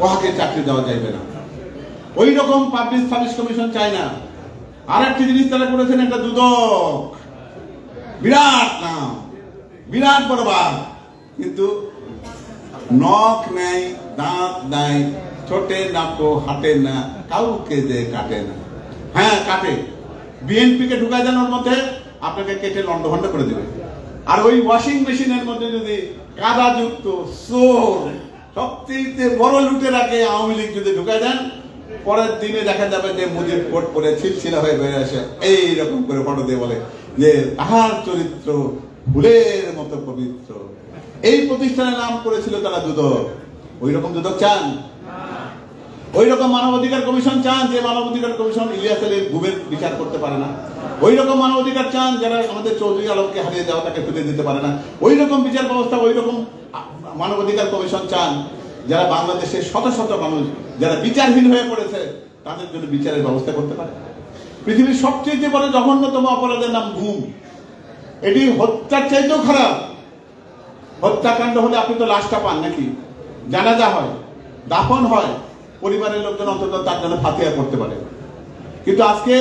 ওহাকে চাকরি দেওয়া যাবে না। ওই রকম পাবলিক সার্ভিস কমিশন চায় না। আর একটি জিনিস তারা করেছেন, একটা দুদক, বিরাট নাম, বিরাট বড় বাঘ, কিন্তু নখ নাই, দাঁত নাই, ছোটে নাকো হাঁটে না, কাউকে যে কাটে না। হ্যাঁ কাটে, বিএনপি কে ঢুকায় দেন ওর মধ্যে, আপনাকে কেটে লন্ডভন্ড করে দেবে। আর ওই ওয়াশিং মেশিনের মধ্যে যদি কাদাযুক্ত চোর, সবচেয়ে বড় লুটেরাকে আওয়ামী লীগ যদি ঢুকায় দেন, পরের দিনে দেখা যাবে যে মুজিব কোট করে ছিলছিলা হয়ে বেরিয়ে আসে, এইরকম করে ফটো দিয়ে বলে যে তাহার চরিত্র ফুলের মতো পবিত্র। এই প্রতিষ্ঠানের নাম করেছিল তারা দুদক। ওই রকম দুদক চান? ওই রকম মানবাধিকার কমিশন চান যে মানবাধিকার কমিশন ইলিয়াস আলীর গুমের বিচার করতে পারে না? ওই রকম মানবাধিকার চান যারা আমাদের চৌধুরী আলমকে হারিয়ে যাওয়া তাকে ফিরে দিতে পারে না? ওই রকম বিচার ব্যবস্থা, ওই রকম মানবাধিকার কমিশন চান যারা বাংলাদেশের শত শত মানুষ যারা বিচারহীন হয়ে পড়েছে তাদের জন্য বিচারের ব্যবস্থা করতে পারে? পৃথিবীর সবচেয়ে বড় জঘন্যতম অপরাধের নাম গুম। এটি হত্যার চাইতেও খারাপ। হত্যাকাণ্ড হলে আপনি তো লাশটা পান নাকি, জানাজা হয়, দাফন হয়, পরিবারের লোকজন অন্তত তার জন্য ফাতিহা করতে পারে। কিন্তু আজকে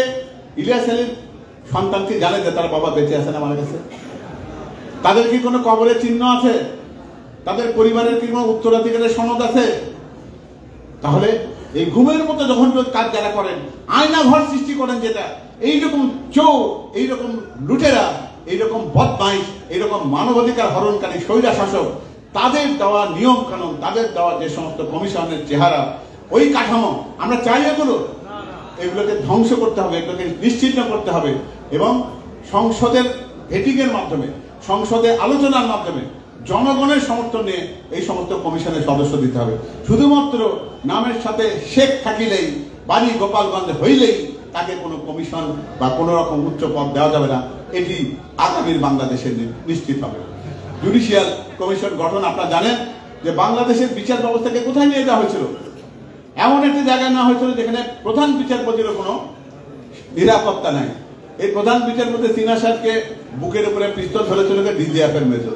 ইলিয়াস আলীর সন্তান কি জানে যে তার বাবা বেঁচে আছেন আমার কাছে? তাদের কি কোনো কবরের চিহ্ন আছে? তাদের পরিবারের কি কোনো উত্তরাধিকারের সনদ আছে? তাহলে এই ঘুমের মতো যখন কাজ যারা করেন, আয়না ঘর সৃষ্টি করেন, যেটা এইরকম চোর, এইরকম লুটেরা, এইরকম বদমাইশ, এইরকম মানবাধিকার হরণকারী স্বৈরা শাসক, তাদের দেওয়া নিয়ম কানুন, তাদের দেওয়া যে সমস্ত কমিশনের চেহারা, ওই কাঠামো আমরা চাই এগুলোকে ধ্বংস করতে হবে, এগুলোকে নিশ্চিহ্ন করতে হবে এবং সংসদের ভেটিংয়ের মাধ্যমে, সংসদে আলোচনার মাধ্যমে জনগণের সমর্থন নিয়ে এই সমস্ত কমিশনের সদস্য দিতে হবে। শুধুমাত্র নামের সাথে শেখ থাকিলেই, বাড়ি গোপালগঞ্জ হইলেই তাকে কোনো কমিশন বা কোনো রকম উচ্চ পদ দেওয়া যাবে না। এটি আগামীর বাংলাদেশের নিশ্চিত হবে। জুডিশিয়াল কমিশন গঠন, আপনারা জানেন যে বাংলাদেশের বিচার ব্যবস্থাকে কোথায় নিয়ে যাওয়া হয়েছিল? এমন একটি জায়গায় নেওয়া হয়েছিল যেখানে প্রধান বিচারপতির কোনো নিরাপত্তা নাই। এই প্রধান বিচারপতি সিনহা সাহেবকে বুকের উপরে পিস্তল ধরেছিল ডিজিএফের মেজর,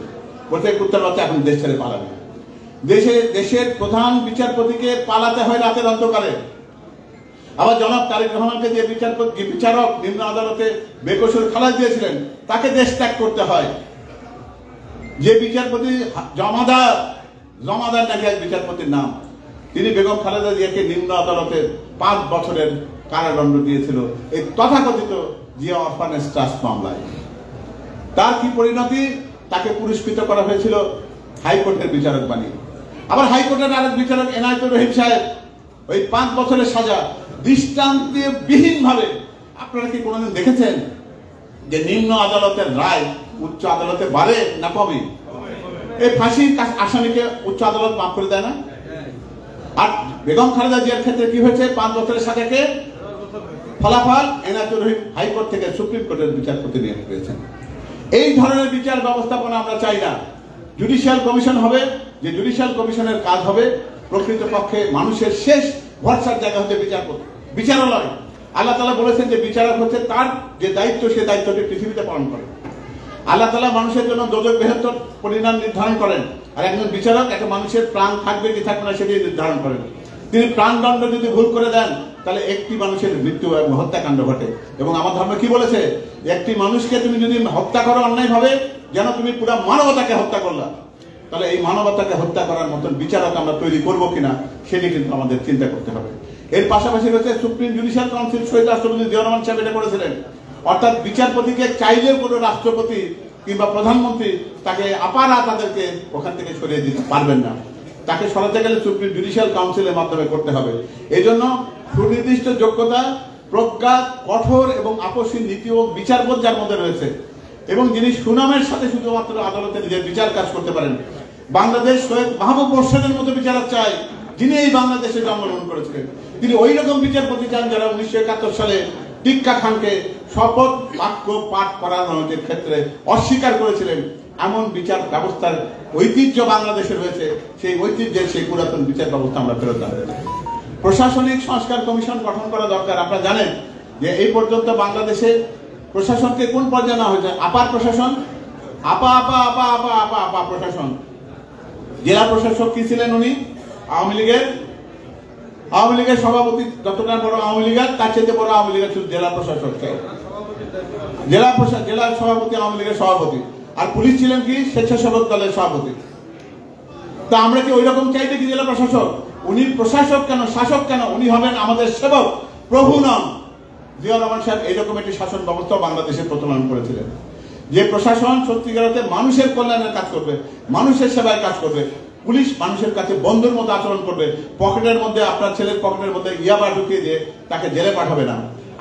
বলছে কুত্তার বাচ্চা এখন দেশ ছেড়ে পালাবে। দেশের প্রধান বিচারপতিকে পালাতে হয় রাতের অন্ধকারে। আবার জনাব তারেক রহমানকে যে বিচারক নিম্ন আদালতে বেকসুর খালাস দিয়েছিলেন, তাকে দেশ ত্যাগ করতে হয়। যে বিচারপতি জমাদার নাকি এক বিচারপতির নাম, তিনি বেগম খালেদা জিয়াকে নিম্ন আদালতে 5 বছরের কারাদণ্ড দিয়েছিল এই তথাকথিত জিয়া অরফানেজ ট্রাস্ট মামলায়। তার কি পরিণতি? তাকে পুরস্কৃত করা হয়েছিল হাইকোর্টের বিচারক বানিয়ে। আবার হাইকোর্টের আরেক বিচারক এনায়েতুর রহিম সাহেব ওই 5 বছরের সাজা দৃষ্টান্তবিহীন ভাবে, আপনারা কি কোনোদিন দেখেছেন যে নিম্ন আদালতের রায় উচ্চ আদালতে বাড়ে না কমে? এই ফাঁসির আসামিকে উচ্চ আদালত মাফ করে দেয় না? আর বেগম খালেদা জিয়ার ক্ষেত্রে কি হয়েছে? 5 বছরের সাজাকে ফলাফল এনায়েতুর রহিম হাইকোর্ট থেকে সুপ্রিম কোর্টের বিচারপতি নিয়োগ করেছেন। এই ধরনের বিচার ব্যবস্থাপনা আমরা চাই না। জুডিশিয়াল কমিশন হবে, যে জুডিশিয়াল কমিশনের কাজ হবে প্রকৃতপক্ষে মানুষের শেষ ভরসার জায়গা হচ্ছে বিচারালয়। আল্লাহ তাআলা বলেছেন যে বিচারক হচ্ছে তার যে দায়িত্ব, সে দায়িত্বটি পৃথিবীতে পালন করে। আল্লাহ তাআলা মানুষের জন্য দোজখ বেহেশতের পরিণাম নির্ধারণ করেন, আর একজন বিচারক একটা মানুষের প্রাণ থাকবে কি থাকবে না সেটি নির্ধারণ করেন। তিনি প্রাণদণ্ড যদি ভুল করে দেন তাহলে একটি মানুষের মৃত্যু এবং হত্যাকাণ্ড ঘটে। এবং আমার ধর্ম কি বলেছে? একটি মানুষকে তুমি যদি হত্যা করো অন্যায় ভাবে, যেন তুমি পুরো মানবতাকে হত্যা করলা। তাহলে এই মানবতাকে হত্যা করার মতন বিচারক আমরা তৈরি করবো কিনা সেটি কিন্তু আমাদের চিন্তা করতে হবে। এর পাশাপাশি রয়েছে সুপ্রিম জুডিশিয়াল কাউন্সিল। শহীদ রাষ্ট্রপতি জিয়া রহমান সাহেব এটা করেছিলেন, অর্থাৎ বিচারপতিকে চাইলেও কোনো রাষ্ট্রপতি কিংবা প্রধানমন্ত্রী তাকে আপারা তাদেরকে ওখান থেকে সরিয়ে দিতে পারবেন না। তাকে সরাতে গেলে সুপ্রিম জুডিশিয়াল কাউন্সিলের মাধ্যমে করতে হবে। এই জন্য সুনির্দিষ্ট যোগ্যতা, প্রজ্ঞা, কঠোর এবং আপসহীন নীতি ও বিচারবোধ যার মধ্যে রয়েছে এবং যিনি সুনামের সাথে শুধুমাত্র আদালতে নিজের বিচার কাজ করতে পারেন। বাংলাদেশ সৈয়দ মাহবুব মোর্শেদের মতো বিচারক চাই, যিনি এই বাংলাদেশে জন্মগ্রহণ করেছিলেন। তিনি ওই রকম বিচারপতি চান যারা 1971 সালে টিক্কা খানকে শপথ বাক্য পাঠ করানোর ক্ষেত্রে অস্বীকার করেছিলেন। এমন বিচার ব্যবস্থার ঐতিহ্য বাংলাদেশে রয়েছে, সেই ঐতিহ্যের সেই পুরাতন বিচার ব্যবস্থা আমরা ফেরত আনতে চাই। প্রশাসনিক সংস্কার কমিশন গঠন করা দরকার। আপনারা জানেন যে এই পর্যন্ত বাংলাদেশে প্রশাসনকে কোন পর্যায়ে নেওয়া হয়েছে? আপার প্রশাসন, আপা প্রশাসন। জেলা প্রশাসক কি ছিলেন? উনি আওয়ামী লীগের আওয়ামী লীগের সভাপতি যতটা বড় আওয়ামী লীগের, তার চেয়ে বড় আওয়ামী লীগের শুধু জেলা প্রশাসক, জেলা সভাপতি আওয়ামী লীগের সভাপতি, আর পুলিশ ছিলেন কি স্বেচ্ছাসেবক দলের সভাপতি। তা আমরা কি ওই রকম চাইতে কি জেলা প্রশাসক? উনি প্রশাসক কেন, শাসক কেন? উনি হবেন আমাদের সেবক, প্রভু নন। জিয়াউর রহমান সাহেব এইরকম একটি শাসন ব্যবস্থা বাংলাদেশে প্রচলন করেছিলেন, যে প্রশাসন সত্যিকার অর্থে মানুষের কল্যাণের কাজ করবে, মানুষের সেবায় কাজ করবে। পুলিশ মানুষের কাছে বন্ধুর মতো আচরণ করবে। পকেটের মধ্যে, আপনার ছেলের পকেটের মধ্যে ইয়াবা ঢুকিয়ে দিয়ে তাকে জেলে পাঠাবে না।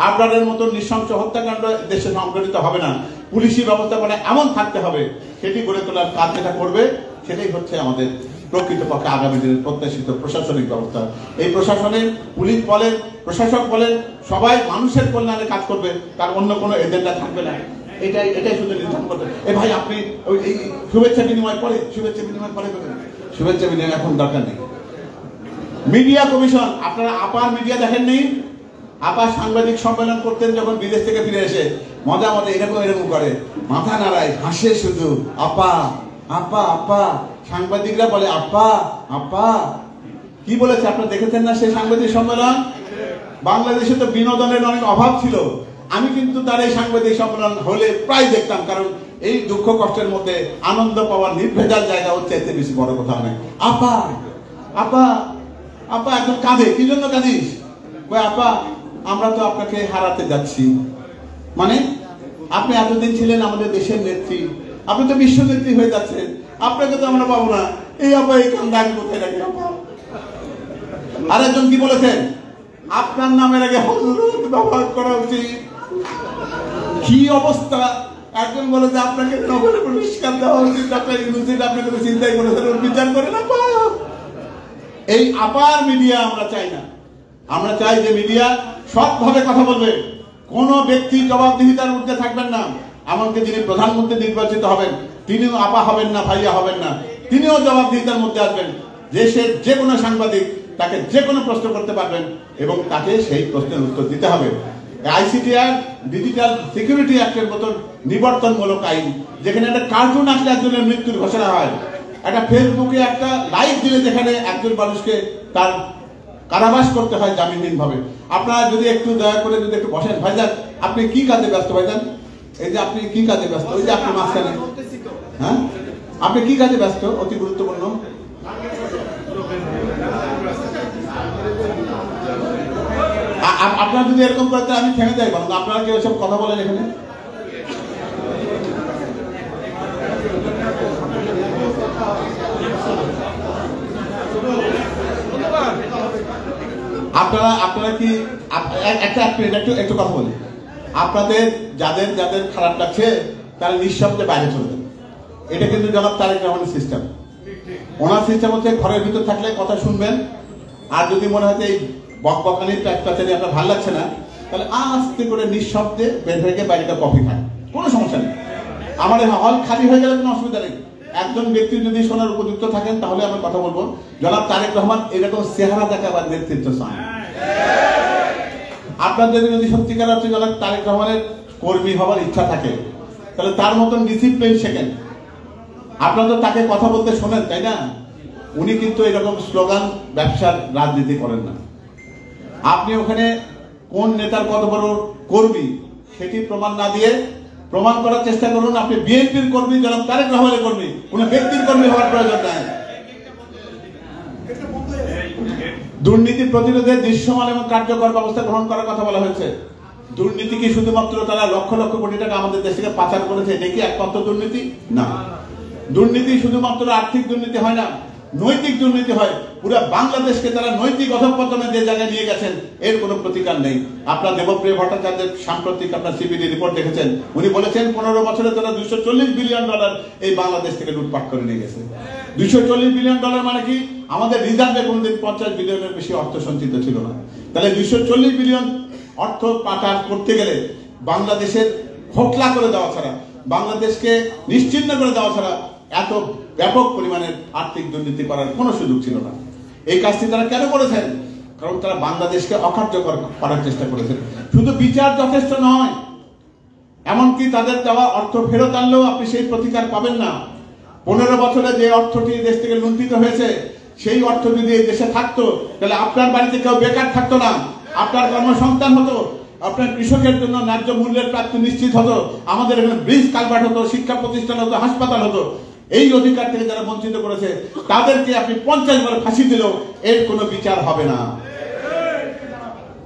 আপনাদের মতো নৃশংস হত্যাকাণ্ড দেশে সংঘটিত হবে না। পুলিশি ব্যবস্থাপনা এমন থাকতে হবে, সেটি গড়ে তোলার কাজ যেটা করবে, সেটাই হচ্ছে আমাদের প্রকৃতপক্ষে আগামী দিনের প্রত্যাশিত প্রশাসনিক ব্যবস্থা। এই প্রশাসনে পুলিশ বলেন, প্রশাসক বলেন, সবাই মানুষের কল্যাণে কাজ করবে, তার অন্য কোনো এজেন্ডা থাকবে না। এটাই শুধু নির্ধারণ করতে। ভাই আপনি ওই শুভেচ্ছা বিনিময় পরে শুভেচ্ছা বিনিময় এখন দরকার নেই। মিডিয়া কমিশন, আপনারা আপার মিডিয়া দেখেননি? আপার সাংবাদিক সম্মেলন করতেন যখন বিদেশ থেকে ফিরে এসে, মজা এরকম করে, মাথা নাড়ায়, হাসে শুধু, আপা আপা আপা। সাংবাদিকরা বলে আপা আপা। কি বলেছে আপনারা দেখেছেন না সেই সাংবাদিক সম্মেলন? বাংলাদেশে তো বিনোদনের অনেক অভাব ছিল। আমি কিন্তু তার এই সাংবাদিক সম্মেলন হলে প্রায় দেখতাম, কারণ এই দুঃখ কষ্টের মধ্যে আনন্দ পাওয়ার নির্ভেজাল জায়গা হচ্ছে, এতে বেশি বড় কথা নয়। আপা আপা আপা এখন কাঁদে। কি জন্য কাঁদিস? আপা আমরা তো আপনাকে হারাতে যাচ্ছি। মানে আপনি এতদিন ছিলেন আমাদের দেশের নেত্রী, আপনি তো বিশ্ব নেত্রী হয়ে যাচ্ছেন, আপনাকে তো আমরা পাবো না। এই আপা এই কান্দা আমি কোথায় রাখি? আরেকজন কি বলেছেন? আপনার নামের আগে হযরত ব্যবহার করা উচিত। কি অবস্থা! একজন বলে যে আপনাকে নগরে পুরস্কার দেওয়া উচিত, ডক্টর ইউনুস আপনাকে তো চিন্তাই করেছেন, বিচার করে না। এই আপার মিডিয়া আমরা চাই না। আমরা চাই যে মিডিয়া সৎভাবে কথা বলবে, কোন ব্যক্তি জবাবদিহিতার ঊর্ধ্বে থাকবেন না। এমনকি যিনি প্রধানমন্ত্রী নির্বাচিত হবেন, তিনিও আপা হবেন না, ভাইয়া হবেন না, তিনিও জবাবদিহিতার মধ্যে আসবেন। দেশের যে কোনো সাংবাদিক তাকে যে কোনো প্রশ্ন করতে পারবেন এবং তাকে সেই প্রশ্নের উত্তর দিতে হবে। আইসিটি অ্যাক্ট, ডিজিটাল সিকিউরিটি অ্যাক্টের মতন নিবর্তনমূলক আইন, যেখানে একটা কার্টুন আসলে একজনের মৃত্যুর ঘোষণা হয়, একটা ফেসবুকে একটা লাইভ দিলে যেখানে একজন মানুষকে তার কারাবাস করতে হয় জামিনহীন ভাবে। আপনারা যদি একটু দয়া করে যদি একটু বসেন। ভাইজান আপনি কি কাজে ব্যস্ত? ভাইজান এই যে আপনি কি কাজে ব্যস্ত? ওই যে আপনি মাঝখানে, হ্যাঁ আপনি কি কাজে ব্যস্ত? অতি গুরুত্বপূর্ণ। আপনারা যদি এরকম করতে আমি থেমে যাই, বলুন আপনারা কেউ সব কথা বলেন এখানে? আপনারা কি একটু কথা বলি। আপনাদের যাদের যাদের খারাপ লাগছে তারা নিঃশব্দে বাইরে চলে যাবে। এটা কিন্তু জনাব তারেক রহমানের সিস্টেম। ওনার সিস্টেম হচ্ছে ঘরের ভিতর থাকলে কথা শুনবেন, আর যদি মনে হয় এই বকবকানির প্যাচপ্যাচারি আপনার ভালো লাগছে না, তাহলে আস্তে করে নিঃশব্দে বের হয়ে গিয়ে বাইরেটা কফি খান, কোনো সমস্যা নেই। আমাদের হল খালি হয়ে গেলে কোনো অসুবিধা নেই। একজন ব্যক্তি যদি শোনার উপযুক্ত থাকেন তাহলে আমরা কথা বলবো। জনাব তারেক রহমান এরকম চেহারা দেখাবার নেতৃত্ব চান। আপনাদের যদি সত্যিকার অর্থে জনাব তারেক রহমানের কর্মী হওয়ার ইচ্ছা থাকে, তাহলে তার মতন ডিসিপ্লিন শেখেন। আপনারা তো তাকে কথা বলতে শোনেন, তাই না? উনি কিন্তু এরকম স্লোগান ব্যবসার রাজনীতি করেন না। আপনি ওখানে কোন নেতার কত বড় কর্মী সেটি প্রমাণ না দিয়ে প্রমাণ করার চেষ্টা করুন আপনি বিএনপির কর্মী, জনাব তারেক রহমানের কর্মী, কোন ব্যক্তির কর্মী হওয়ার প্রয়োজন নাই। দুর্নীতি প্রতিরোধে দৃশ্যমান এবং কার্যকর ব্যবস্থা গ্রহণ করার কথা বলা হয়েছে। দুর্নীতি কি শুধুমাত্র তারা লক্ষ লক্ষ কোটি টাকা আমাদের দেশ থেকে পাচার করেছে এটাই কি একমাত্র দুর্নীতি? না। দুর্নীতি শুধুমাত্র আর্থিক দুর্নীতি হয় না, নৈতিক দুর্নীতি হয়। পুরো বাংলাদেশকে তারা নৈতিক অধঃপতনের যে জায়গায় নিয়ে গেছেন এর কোনো প্রতিকার নেই। আপনার দেবপ্রিয় ভট্টাচার্যের সাম্প্রতিক আপনার সিপিডি রিপোর্ট দেখেছেন, উনি বলেছেন 15 বছরে তারা $240 বিলিয়ন এই বাংলাদেশ থেকে লুটপাট করে নিয়ে গেছে। $240 বিলিয়ন মানে কি? আমাদের রিজার্ভে কোনোদিন 50 বিলিয়নের বেশি অর্থ সঞ্চিত ছিল না। তাহলে 240 বিলিয়ন অর্থ পাচার করতে গেলে বাংলাদেশের খোকলা করে দেওয়া ছাড়া, বাংলাদেশকে নিশ্চিহ্ন করে দেওয়া ছাড়া এত ব্যাপক পরিমাণের আর্থিক দুর্নীতি করার কোনো সুযোগ ছিল না। এই কাজটি তারা কেন করেছেন? কারণ তারা বাংলাদেশকে অকার্যকর করার চেষ্টা করেছেন। শুধু বিচার যথেষ্ট নয়, এমনকি তাদের দেওয়া অর্থ ফেরত আনলেও আপনি সেই প্রতিকার পাবেন না। 15 বছরে যে অর্থটি দেশ থেকে লুণ্ঠিত হয়েছে সেই অর্থ যদি এই দেশে থাকতো তাহলে আপনার বাড়িতে কেউ বেকার থাকতো না, আপনার কর্মসংস্থান হতো, আপনার কৃষকের জন্য ন্যায্য মূল্যের প্রাপ্তি নিশ্চিত হতো, আমাদের এখানে ব্রিজ কালভার্ট হতো, শিক্ষা প্রতিষ্ঠান হতো, হাসপাতাল হতো। এই অধিকার থেকে যারা বঞ্চিত করেছে তাদেরকে আপনি 50 বার ফাঁসি দিলেও এর কোনো বিচার হবে না।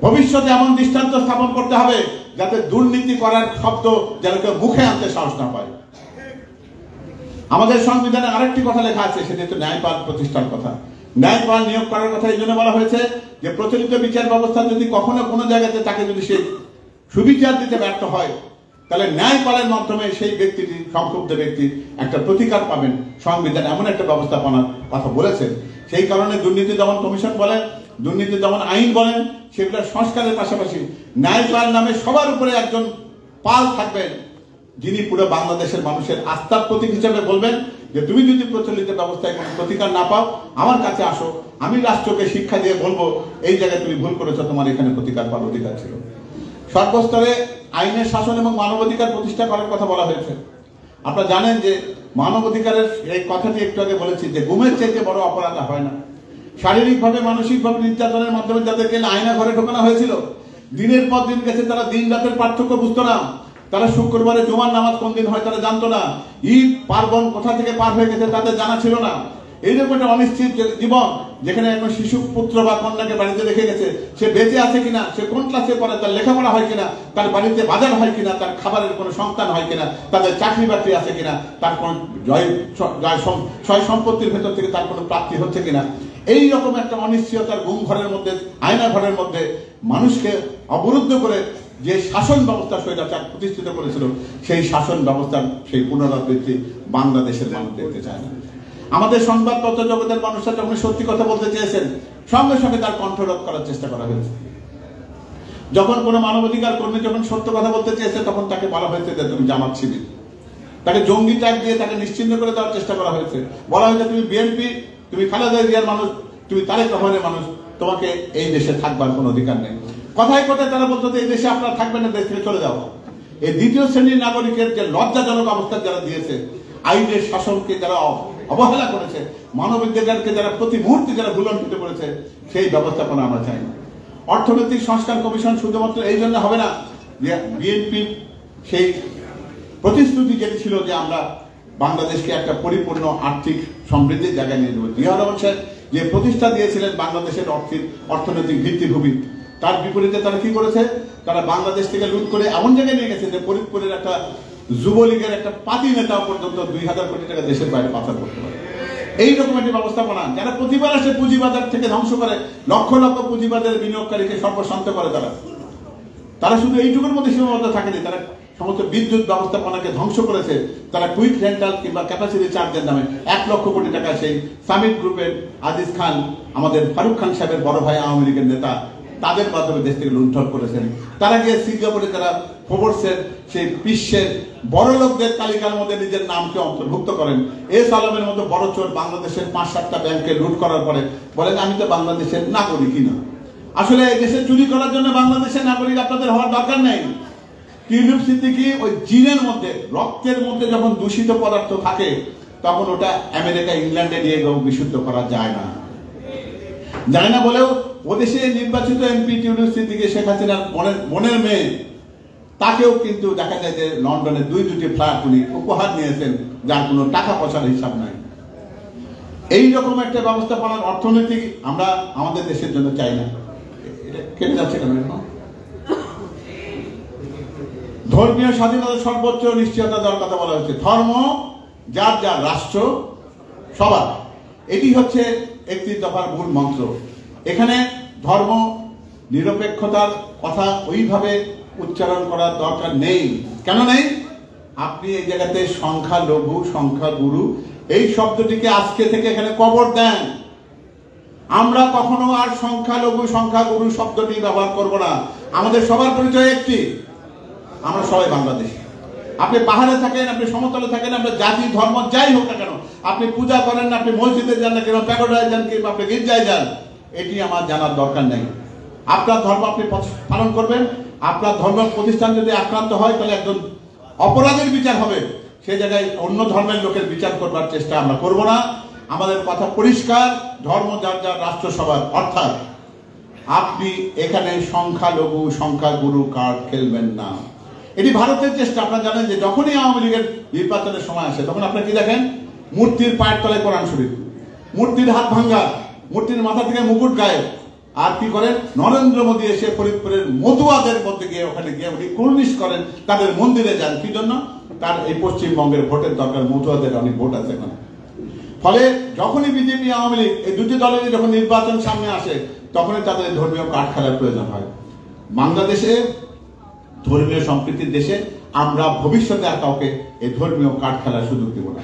ভবিষ্যতে এমন দৃষ্টান্ত স্থাপন করতে হবে যাতে দুর্নীতি করার শব্দ যেন কেউ মুখে আনতে সাহস না পায়। আমাদের সংবিধানে আরেকটি কথা লেখা আছে, সেটা হচ্ছে ন্যায়পাল প্রতিষ্ঠার কথা। ন্যায়পাল নিয়োগ করার কথা এই জন্য বলা হয়েছে যে প্রচলিত বিচার ব্যবস্থা যদি কখনো কোনো জায়গাতে তাকে যদি সে সুবিচার দিতে ব্যর্থ হয় তাহলে ন্যায়পালের মাধ্যমে সেই ব্যক্তিটি, সংক্ষুব্ধ ব্যক্তি একটা প্রতিকার পাবেন। সংবিধান এমন একটা ব্যবস্থাপনার কথা বলেছে। সেই কারণে দুর্নীতি দমন কমিশন বলেন, দুর্নীতি দমন আইন বলেন, সেগুলোর সংস্কারের পাশাপাশি ন্যায়পাল নামে সবার উপরে একজন পাল থাকবেন, যিনি পুরো বাংলাদেশের মানুষের আস্থার প্রতীক হিসেবে বলবেন যে তুমি যদি প্রচলিত ব্যবস্থায় কোনো প্রতিকার না পাও আমার কাছে আসো, আমি রাষ্ট্রকে শিক্ষা দিয়ে বলবো এই জায়গায় তুমি ভুল করেছো, তোমার এখানে প্রতিকার পাওয়ার অধিকার ছিল। সর্বস্তরে আইনের শাসন এবং মানবাধিকার প্রতিষ্ঠা করার কথা বলা হয়েছে। আপনারা জানেন যে মানবাধিকারের এই কথাটি একটু আগে বলেছি যে গুমের চাইতে বড় অপরাধ হয় না। শারীরিকভাবে মানসিকভাবে নির্যাতনের মাধ্যমে যাদেরকে আয়না ঘরে ঢোকানো হয়েছিল, দিনের পর দিন গেছে, তারা দিন রাতের পার্থক্য বুঝতো না। তারা শুক্রবারে জুমার নামাজ কোন দিন হয় তারা জানতো না, ঈদ পার্বণ কোথা থেকে পার হয়ে গেছে তাদের জানা ছিল না। এইরকম একটা অনিশ্চিত জীবন, যেখানে একজন শিশু পুত্র বা কন্যাকে বাড়িতে রেখে গেছে, সে বেঁচে আছে কিনা, সে কোন ক্লাসে পড়ে, তার লেখাপড়া হয় কিনা, তার বাড়িতে বাজার হয় কিনা, তার খাবারের কোনো সন্তান হয় কিনা, তাদের চাকরি বাকরি আছে কিনা, তার কোন সয় সম্পত্তির ভেতর থেকে তার কোনো প্রাপ্তি হচ্ছে কিনা, এই রকম একটা অনিশ্চয়তার গুম ঘরের মধ্যে, আয়না ঘরের মধ্যে মানুষকে অবরুদ্ধ করে যে শাসন ব্যবস্থা স্বৈরাচার প্রতিষ্ঠিত করেছিল, সেই শাসন ব্যবস্থার সেই পুনরাবৃত্তি বাংলাদেশের মানুষ দেখতে চায় না। আমাদের সংবাদপত্র জগতের মানুষরা যখন সত্যি কথা বলতে চেয়েছেন, সঙ্গে সঙ্গে তার কণ্ঠরোধ করার চেষ্টা করা হয়েছে। যখন কোনো মানবাধিকার কর্মী যখন সত্য কথা বলতে চেয়েছে, তখন তাকে বলা হয়েছে যে তুমি জামাত শিবির, তাকে জঙ্গি ট্যাগ দিয়ে তাকে নিশ্চিহ্ন করে দেওয়ার চেষ্টা করা হয়েছে। বলা হয়েছে তুমি বিএনপি, তুমি খালেদা জিয়ার মানুষ, তুমি তারেক রহমানের মানুষ, তোমাকে এই দেশে থাকবার কোনো অধিকার নেই। কথায় কথায় তারা বলতো এই দেশে আপনারা থাকবেন না, দেশ থেকে চলে যাও। এই দ্বিতীয় শ্রেণীর নাগরিকের যে লজ্জাজনক অবস্থা যারা দিয়েছে, আইনের শাসনকে যারা অবহেলা করেছে, মানবাধিকারকে যারা প্রতি মুহূর্তে যারা ভুলণ্ঠিত করেছে, সেই ব্যবস্থাপনা আমরা চাই না। অর্থনৈতিক সংস্কার কমিশন শুধুমাত্র এই জন্য হবে না যে বিএনপির সেই প্রতিশ্রুতি যেটি ছিল যে আমরা বাংলাদেশকে একটা পরিপূর্ণ আর্থিক সমৃদ্ধির জায়গায় নিয়ে যাবো। জিয়া রহমান সাহেব যে প্রতিষ্ঠা দিয়েছিলেন বাংলাদেশের অর্থনৈতিক ভিত্তিভূমি, তার বিপরীতে তারা কি করেছে, তারা বাংলাদেশ থেকে লুট করে এমন জায়গায় নিয়ে গেছে যে ফরিদপুরের একটা যুবলীগের একটা পাতি নেতা পর্যন্ত 2000 কোটি টাকা দেশের বাইরে পাচার করতে পারে। এইরকম একটি ব্যবস্থাপনা, যারা প্রতিবার আসে পুঁজিবাজার থেকে ধ্বংস করে, লক্ষ লক্ষ পুঁজিবাজারের বিনিয়োগকারীকে সর্বশান্ত করে। তারা শুধু এইটুকুর মধ্যে সীমাবদ্ধ থাকেনি, তারা সমস্ত বিদ্যুৎ ব্যবস্থাপনাকে ধ্বংস করেছে। তারা কুইক রেন্টাল কিংবা ক্যাপাসিটি চার্জের নামে 1 লক্ষ কোটি টাকা সেই সামিট গ্রুপের আজিজ খান, আমাদের ফারুক খান সাহেবের বড় ভাই আওয়ামী লীগের নেতা, তাদের মাধ্যমে দেশ থেকে লুণ্ঠন করেছেন। তারা গিয়ে সিঙ্গাপুরে তারা ফোর্বসের সেই বিশ্বের বড় লোকদের তালিকার মধ্যে নিজের নামকে অন্তর্ভুক্ত করেন। এস আলমের মতো বড় চোর বাংলাদেশের 5-7টা ব্যাংকে লুট করার পরে বলেন আমি তো বাংলাদেশের নাগরিকই না। আসলে এই দেশে চুরি করার জন্য বাংলাদেশের নাগরিক আপনাদের হওয়ার দরকার নেই। টিউলিপ সিদ্দিকী ওই জিনের মধ্যে, রক্তের মধ্যে যখন দূষিত পদার্থ থাকে তখন ওটা আমেরিকা ইংল্যান্ডে নিয়ে বিশুদ্ধ করা যায় না। যায় না বলেও ওদেশে নির্বাচিত এমপি টিউলিপ সিদ্দিকী, শেখ হাসিনার বোনের মেয়ে, তাকেও কিন্তু দেখা যায় যে লন্ডনে 2-2টি ফ্ল্যাট উনি উপহার নিয়েছেন, যার কোনো টাকা পয়সার হিসাব নাই। এইরকম একটা ব্যবস্থাপনার অর্থনৈতিক আমরা আমাদের দেশের জন্য চাই না। এটা কেটে যাচ্ছে কেন? ধর্মীয় স্বাধীনতা সর্বোচ্চ নিশ্চয়তা দেওয়ার কথা বলা হচ্ছে। ধর্ম যার যার, রাষ্ট্র সবার, এটি হচ্ছে 31 দফার মূল মন্ত্র। এখানে ধর্ম নিরপেক্ষতার কথা ওইভাবে উচ্চারণ করার দরকার নেই। কেন নেই? আপনি এই জায়গাতে সংখ্যালঘু, সংখ্যাগুরু এই শব্দটিকে আজকে থেকে এখানে কবর দেন। আমরা কখনো আর সংখ্যালঘু, সংখ্যাগুরু শব্দটি ব্যবহার করব না। আমাদের সবার পরিচয় একটি, আমরা সবাই বাংলাদেশী। আপনি পাহাড়ে থাকেন, আপনি সমতলে থাকেন, আপনার জাতি ধর্ম যাই হোক না কেন, আপনি পূজা করেন না, আপনি মসজিদে যান না কেন, প্যাগোডায় যান কিংবা আপনি গির্জায় যান, এটি আমার জানার দরকার নেই। আপনার ধর্ম আপনি পালন করবেন। আপনার ধর্ম প্রতিষ্ঠান যদি আক্রান্ত হয় তাহলে একজন অপরাধের বিচার হবে, সেই জায়গায় অন্য ধর্মের লোকের বিচার করবার চেষ্টা আমরা করব না। আমাদের কথা পরিষ্কার, ধর্ম যার যার, রাষ্ট্র সবার। অর্থাৎ আপনি এখানে সংখ্যালঘু সংখ্যাগুরু কার্ড খেলবেন না। এটি ভারতের চেষ্টা। আপনারা জানেন যে যখনই আওয়ামী লীগের নির্বাচনের সময় আসে তখন আপনারা কি দেখেন? মূর্তির পায়ের তলায় কোরআন শরীফ, মূর্তির হাত ভাঙ্গা, মূর্তির মাথা থেকে মুকুট গায়ে। আর কি করেন? নরেন্দ্র মোদী এসে ফরিদপুরের মতুয়াদের মধ্যে গিয়ে ওখানে গিয়ে উনি কুর্নিশ করেন, তাদের মন্দিরে যান। কি জন্য? তার এই পশ্চিমবঙ্গের ভোটের দরকার, মতুয়াদের অনেক ভোট আছে এখন। ফলে যখনই বিজেপি আওয়ামী লীগ এই দুটি দলেরই যখন নির্বাচন সামনে আসে তখনই তাদের ধর্মীয় কার্ড খেলার প্রয়োজন হয়। বাংলাদেশে ধর্মীয় সম্প্রীতির দেশে আমরা ভবিষ্যতে আর কাউকে এই ধর্মীয় কার্ড খেলার সুযোগ দেব না।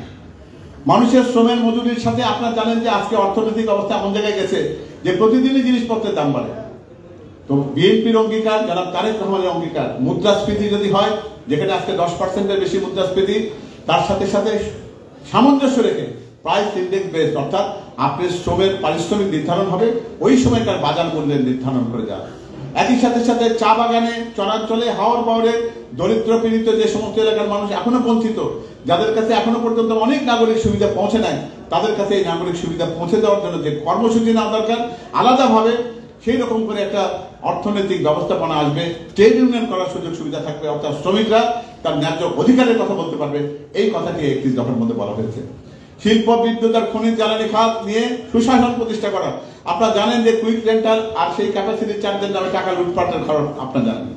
মানুষের শ্রমের মজুরির সাথে আপনারা জানেন যে আজকে অর্থনৈতিক অবস্থা এমন জায়গায় গেছে যে প্রতিদিনই জিনিসপত্রের দাম বাড়ে। তো বিএনপির অঙ্গীকার, জনাব তারেক রহমানের অঙ্গীকার, মুদ্রাস্ফীতি যদি হয়, যেখানে আজকে 10%-এর বেশি মুদ্রাস্ফীতি, তার সাথে সাথে সামঞ্জস্য রেখে প্রাইস ইন্ডেক্স বেস, অর্থাৎ আপনার শ্রমের পারিশ্রমিক নির্ধারণ হবে, ওই সময়কার বাজার মূল্যের নির্ধারণ করে যাবে। একই সাথে সাথে চা বাগানে, চরাঞ্চলে, হাওর বাওরে দরিদ্র পীড়িত যে সমস্ত এলাকার মানুষ এখনো বঞ্চিত, যাদের কাছে এখনো পর্যন্ত অনেক নাগরিক সুবিধা পৌঁছে নাই, তাদের কাছে এই নাগরিক সুবিধা পৌঁছে দেওয়ার জন্য যে কর্মসূচি নেওয়া দরকার, আলাদাভাবে সেই রকম করে একটা অর্থনৈতিক ব্যবস্থাপনা আসবে, ট্রেড ইউনিয়ন করার সুযোগ সুবিধা থাকবে, অর্থাৎ শ্রমিকরা তার ন্যায্য অধিকারের কথা বলতে পারবে। এই কথাটি 31 দফার মধ্যে বলা হয়েছে। শিল্প, বিদ্যুৎ আর খনিজ জ্বালানি খাত নিয়ে সুশাসন প্রতিষ্ঠা করা। আপনারা জানেন যে কুইক রেন্টাল আর সেই ক্যাপাসিটি চার্জের নামে টাকা লুটপাটের কারণ আপনারা জানেন।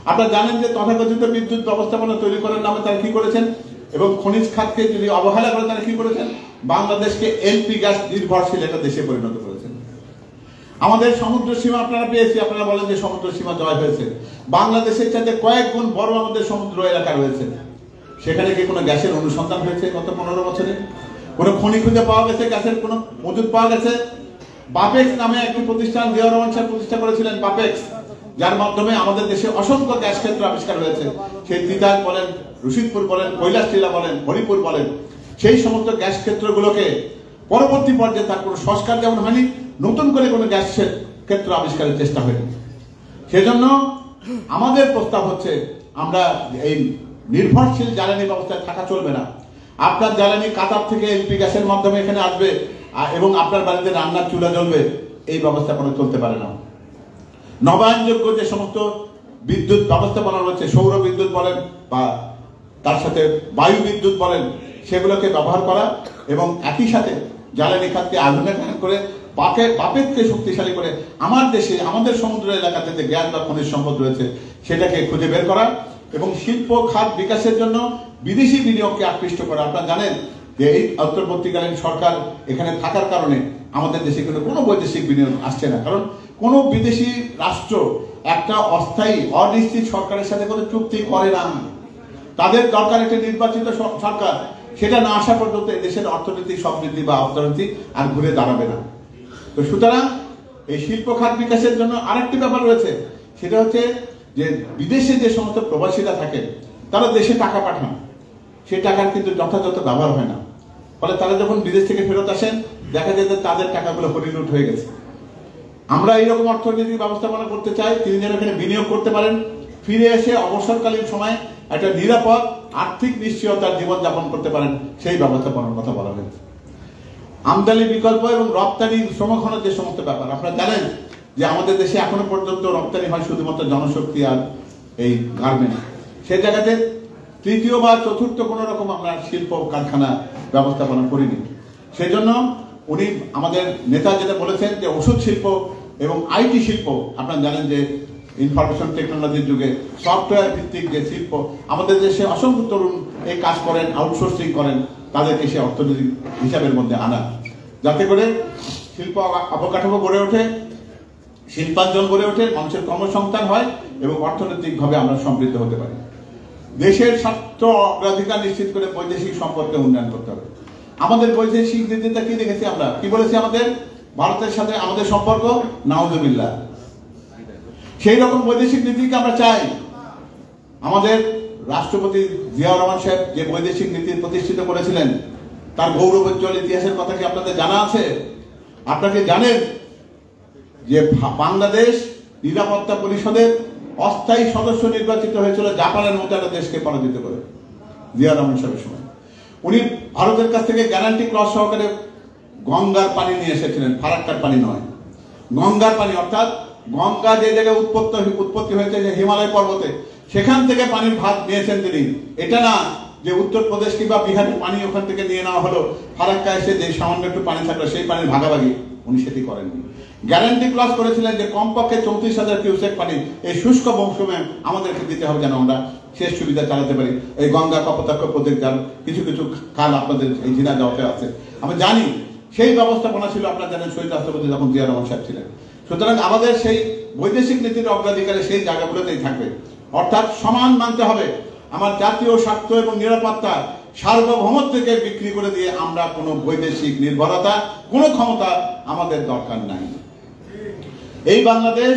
আপনারা জানেন যে তথাকথিত বিদ্যুৎ ব্যবস্থাপনা তৈরি করার নামে তারা কি করেছেন, এবং খনিজ খাতকে যদি অবহেলা করে তারা কি করেছেন? বাংলাদেশকে এলপি গ্যাস নির্ভরশীল একটা দেশে পরিণত করেছেন। আমাদের সমুদ্র সীমা আপনারা পেয়েছি, আপনারা বলেন যে সমুদ্র সীমা জয় হয়েছে। বাংলাদেশের চাইতে কয়েক গুণ বড় আমাদের সমুদ্র এলাকা রয়েছে। সেখানে কি কোনো গ্যাসের অনুসন্ধান হয়েছে গত 15 বছরে? কোনো খনি খুঁজে পাওয়া গেছে? গ্যাসের কোনো মজুদ পাওয়া গেছে? বাপেক্স নামে একটি প্রতিষ্ঠান জিয়াউর রহমান সাহেব প্রতিষ্ঠা করেছিলেন, বাপেক্স, যার মাধ্যমে আমাদের দেশে অসংখ্য গ্যাস ক্ষেত্র আবিষ্কার হয়েছে। সেই তিতাস বলেন, রশিদপুর বলেন, কৈলাসটিলা বলেন, হরিপুর বলেন, সেই সমস্ত গ্যাস ক্ষেত্রগুলোকে পরবর্তী পর্যায়ে তার কোনো সংস্কার যেমন হয়নি, নতুন করে কোনো গ্যাস ক্ষেত্র আবিষ্কারের চেষ্টা হয়নি। সেজন্য আমাদের প্রস্তাব হচ্ছে আমরা এই নির্ভরশীল জ্বালানি ব্যবস্থায় থাকা চলবে না। আপনার জ্বালানি কাতার থেকে এলপি গ্যাসের মাধ্যমে এখানে আসবে এবং আপনার বাড়িতে রান্নার চুলা জ্বলবে, এই ব্যবস্থাপনা চলতে পারে না। নবায়নযোগ্য যে সমস্ত বিদ্যুৎ ব্যবস্থাপনা রয়েছে, সৌর বিদ্যুৎ বলেন বা তার সাথে বায়ু বিদ্যুৎ বলেন, সেগুলোকে ব্যবহার করা এবং একই সাথে জ্বালানি খাতকে আধুনিকায়ন করে বাপেরকে শক্তিশালী করে আমার দেশে, আমাদের সমুদ্র এলাকাতে যে গ্যাস বা খনিজ সম্পদ রয়েছে সেটাকে খুঁজে বের করা এবং শিল্প খাত বিকাশের জন্য বিদেশি বিনিয়োগকে আকৃষ্ট করা। আপনারা জানেন যে এই অন্তর্বর্তীকালীন সরকার এখানে থাকার কারণে আমাদের দেশে কিন্তু কোনো বৈদেশিক বিনিয়োগ আসছে না, কারণ কোনো বিদেশি রাষ্ট্র একটা অস্থায়ী অনিশ্চিত সরকারের সাথে কোনো চুক্তি করে না। তাদের দরকার একটা নির্বাচিত সরকার, সেটা না আসা পর্যন্ত দেশের অর্থনৈতিক সমৃদ্ধি বা অর্থনীতি আর ঘুরে দাঁড়াবে না। তো সুতরাং এই শিল্প খাত বিকাশের জন্য আরেকটি ব্যাপার রয়েছে, সেটা হচ্ছে যে বিদেশে যে সমস্ত প্রবাসীরা থাকেন তারা দেশে টাকা পাঠান, সেই টাকার কিন্তু যথাযথ ব্যবহার হয় না। ফলে তারা যখন বিদেশ থেকে ফেরত আসেন দেখা যায় যে তাদের টাকাগুলো হরিলুট হয়ে গেছে। আমরা এইরকম অর্থনৈতিক ব্যবস্থাপনা করতে চাই, তিনি যেন এখানে বিনিয়োগ করতে পারেন, ফিরে এসে অবসরকালীন সময় একটা নিরাপদ আর্থিক নিশ্চয়তার জীবনযাপন করতে পারেন, সেই ব্যবস্থাপনার কথা বলা হয়েছে। আমদানি বিকল্প এবং রপ্তানি শ্রমখনের যে সমস্ত ব্যাপার, আপনারা জানেন যে আমাদের দেশে এখনো পর্যন্ত রপ্তানি হয় শুধুমাত্র জনশক্তি আর এই গার্মেন্টস। সেই জায়গাতে তৃতীয় বা চতুর্থ কোনো রকম আমরা শিল্প কারখানা ব্যবস্থাপনা করিনি। সেই জন্য উনি আমাদের নেতা যেটা বলেছেন যে ওষুধ শিল্প এবং আইটি শিল্প, আপনারা জানেন যে ইনফরমেশন টেকনোলজির যুগে সফটওয়্যার ভিত্তিক যে শিল্প, আমাদের দেশে অসংখ্য তরুণ এই কাজ করেন, আউটসোর্সিং করেন, তাদেরকে সে অর্থনৈতিক হিসাবের মধ্যে আনা, যাতে করে শিল্প অবকাঠামো গড়ে ওঠে, শিল্পাঞ্চল গড়ে ওঠে, মানুষের কর্মসংস্থান হয় এবং অর্থনৈতিকভাবে আমরা সমৃদ্ধ হতে পারি। দেশের স্বার্থ অগ্রাধিকার নিশ্চিত করে বৈদেশিক সম্পর্কে উন্নয়ন করতে হবে। আমাদের বৈদেশিক নীতিতে কি দেখেছি আমরা, কি বলেছি, আমাদের ভারতের সাথে আমাদের সম্পর্ক নাউজুবিল্লাহ, সেই রকম বৈদেশিক নীতিকে আমরা চাই। আমাদের রাষ্ট্রপতি জিয়াউর রহমান সাহেব যে বৈদেশিক নীতি প্রতিষ্ঠিত করেছিলেন তার গৌরবোজ্জ্বল ইতিহাসের কথা কি আপনাদের জানা আছে? আপনাকে জানেন যে বাংলাদেশ নিরাপত্তা পরিষদের অস্থায়ী সদস্য নির্বাচিত হয়েছিল জাপানের মতো একটা দেশকে পরাজিত করে জিয়াউর রহমান সাহেবের সময়। উনি ভারতের কাছ থেকে গ্যারান্টি ক্লজ সহকারে গঙ্গার পানি নিয়ে এসেছিলেন, ফারাক্কার পানি নয়, গঙ্গার পানি। অর্থাৎ গঙ্গা যে জায়গায় উৎপত্তি হয়েছে যে হিমালয় পর্বতে, সেখান থেকে পানির ভাগ নিয়েছেন তিনি। এটা না যে উত্তরপ্রদেশ কিংবা বিহারের পানি ওখান থেকে নিয়ে নেওয়া হলো, ফারাক্কা এসে যে সামান্য একটু পানি থাকলো সেই পানির ভাগাভাগি উনি সেটি করেননি। গ্যারান্টি ক্লজ করেছিলেন যে কমপক্ষে 34,000 কিউসেক পানি এই শুষ্ক মৌসুমে আমাদেরকে দিতে হবে, যেন আমরা শেষ সুবিধা চালাতে পারি। এই গঙ্গা কপোতাক্ষ প্রতীক যার কিছু কিছু খাল আপনাদের এই ঝিনাইদহে আছে, আমরা জানি সেই ব্যবস্থাপনা ছিল। আপনারা জানেন শহীদ রাষ্ট্রপতি যখন জিয়া রহমান সাহেব ছিলেন। সুতরাং আমাদের সেই বৈদেশিক নীতির অগ্রাধিকারে সেই জায়গাগুলোতেই থাকবে। অর্থাৎ সমান মানতে হবে। আমার জাতীয় স্বার্থ এবং নিরাপত্তা সার্বভৌমত্বকে বিক্রি করে দিয়ে আমরা কোনো বৈদেশিক নির্ভরতা, কোনো ক্ষমতা আমাদের দরকার নাই। এই বাংলাদেশ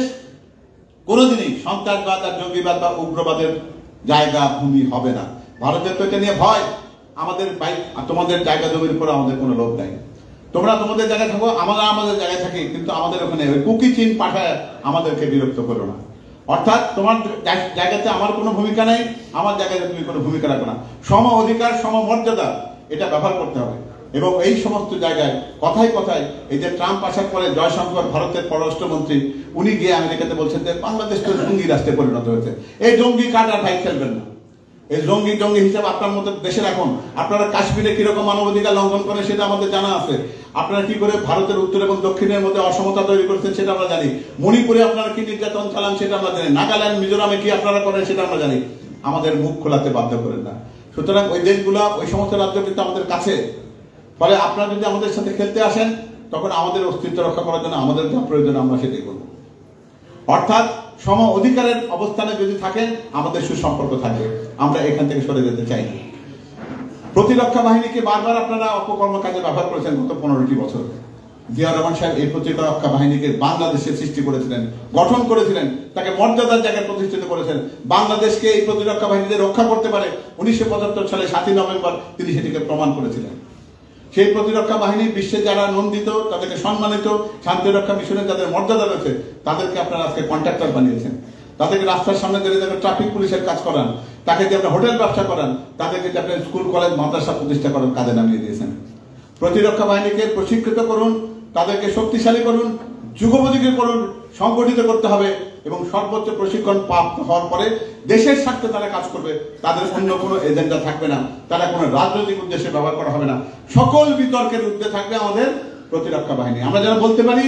কোনোদিনই সন্ত্রাসবাদ আর জঙ্গিবাদ বা উগ্রবাদের জায়গা ভূমি হবে না। ভারতের তো এটা নিয়ে ভয়, আমাদের তোমাদের জায়গা জমির উপর আমাদের কোনো লোভ নাই। তোমরা তোমাদের জায়গায় থাকো, আমরা আমাদের জায়গায় থাকি, কিন্তু আমাদের ওখানে ওই কুকি চিন পাঠায় আমাদেরকে বিরক্ত করো না। অর্থাৎ তোমার জায়গাতে আমার কোনো ভূমিকা নেই, আমার জায়গায় তুমি কোনো ভূমিকা রাখো না। সম অধিকার, সম মর্যাদা, এটা ব্যবহার করতে হবে। এবং এই সমস্ত জায়গায় কথায় কথায় এই যে ট্রাম্প আসার পরে জয়শঙ্কর ভারতের পররাষ্ট্রমন্ত্রী, উনি গিয়ে আমেরিকাতে বলছেন যে বাংলাদেশ তো জঙ্গি রাষ্ট্রে পরিণত হয়েছে, এই জঙ্গি কাটার ভাই খেলবেন না। এই জঙ্গি হিসাবে আপনার মধ্যে দেশে রাখুন। আপনারা কাশ্মীরে কিরকম মানবাধিকার লঙ্ঘন করে সেটা আমাদের জানা আছে। আপনারা কি করে ভারতের উত্তর এবং দক্ষিণের মধ্যে অসমতা তৈরি করছেন সেটা আমরা জানি। মণিপুরে আপনারা কি নির্যাতন চালান সেটা আমরা জানি। নাগাল্যান্ড, মিজোরামে কি আপনারা করেন সেটা আমরা জানি। আমাদের মুখ খোলাতে বাধ্য করেন না। সুতরাং ওই দেশগুলা, ওই সমস্ত রাজ্য কিন্তু আমাদের কাছে। ফলে আপনারা যদি আমাদের সাথে খেলতে আসেন, তখন আমাদের অস্তিত্ব রক্ষা করার জন্য আমাদের যা প্রয়োজন আমরা সেটাই করব। অর্থাৎ সম অধিকারের অবস্থানে যদি থাকেন, আমাদের সুসম্পর্ক থাকবে। আমরা এখান থেকে সরে যেতে চাই না। প্রতিরক্ষা বাহিনীকে বারবার আপনারা অপকর্ম কাজে ব্যবহার করেছেন গত 15টি বছর। জিয়া রহমান সাহেব এই প্রতিরক্ষা বাহিনীকে বাংলাদেশে সৃষ্টি করেছিলেন, গঠন করেছিলেন, তাকে মর্যাদার জায়গায় প্রতিষ্ঠিত করেছেন। বাংলাদেশকে এই প্রতিরক্ষা বাহিনীতে রক্ষা করতে পারে 1975 সালে 7ই নভেম্বর তিনি সেটিকে প্রমাণ করেছিলেন। সেই প্রতিরক্ষা বাহিনী বিশ্বে যারা নন্দিত, তাদেরকে সম্মানিত, শান্তিরক্ষা মিশনে যাদের মর্যাদা রয়েছে, তাদেরকে আপনারা আজকে কন্ট্রাক্টর বানিয়েছেন। তাদেরকে রাস্তার সামনে দাঁড়িয়ে যাবে ট্রাফিক পুলিশের কাজ করান, তাকে যে আপনার হোটেল ব্যবসা করান, তাদেরকে যে আপনার স্কুল কলেজ মাদ্রাসা প্রতিষ্ঠা করার কাজে নামিয়ে দিয়েছেন। প্রতিরক্ষা বাহিনীকে প্রশিক্ষিত করুন, তাদেরকে শক্তিশালী করুন, যুগোপযোগী করুন, সংগঠিত করতে হবে এবং সর্বোচ্চ প্রশিক্ষণ প্রাপ্ত হওয়ার পরে দেশের স্বার্থে তারা কাজ করবে। তাদের অন্য কোনো এজেন্ডা থাকবে না, তারা কোনো রাজনৈতিক উদ্দেশ্যে ব্যবহার করা হবে না। সকল বিতর্কের ঊর্ধ্বে থাকবে আমাদের প্রতিরক্ষা বাহিনী। আমরা যারা বলতে পারি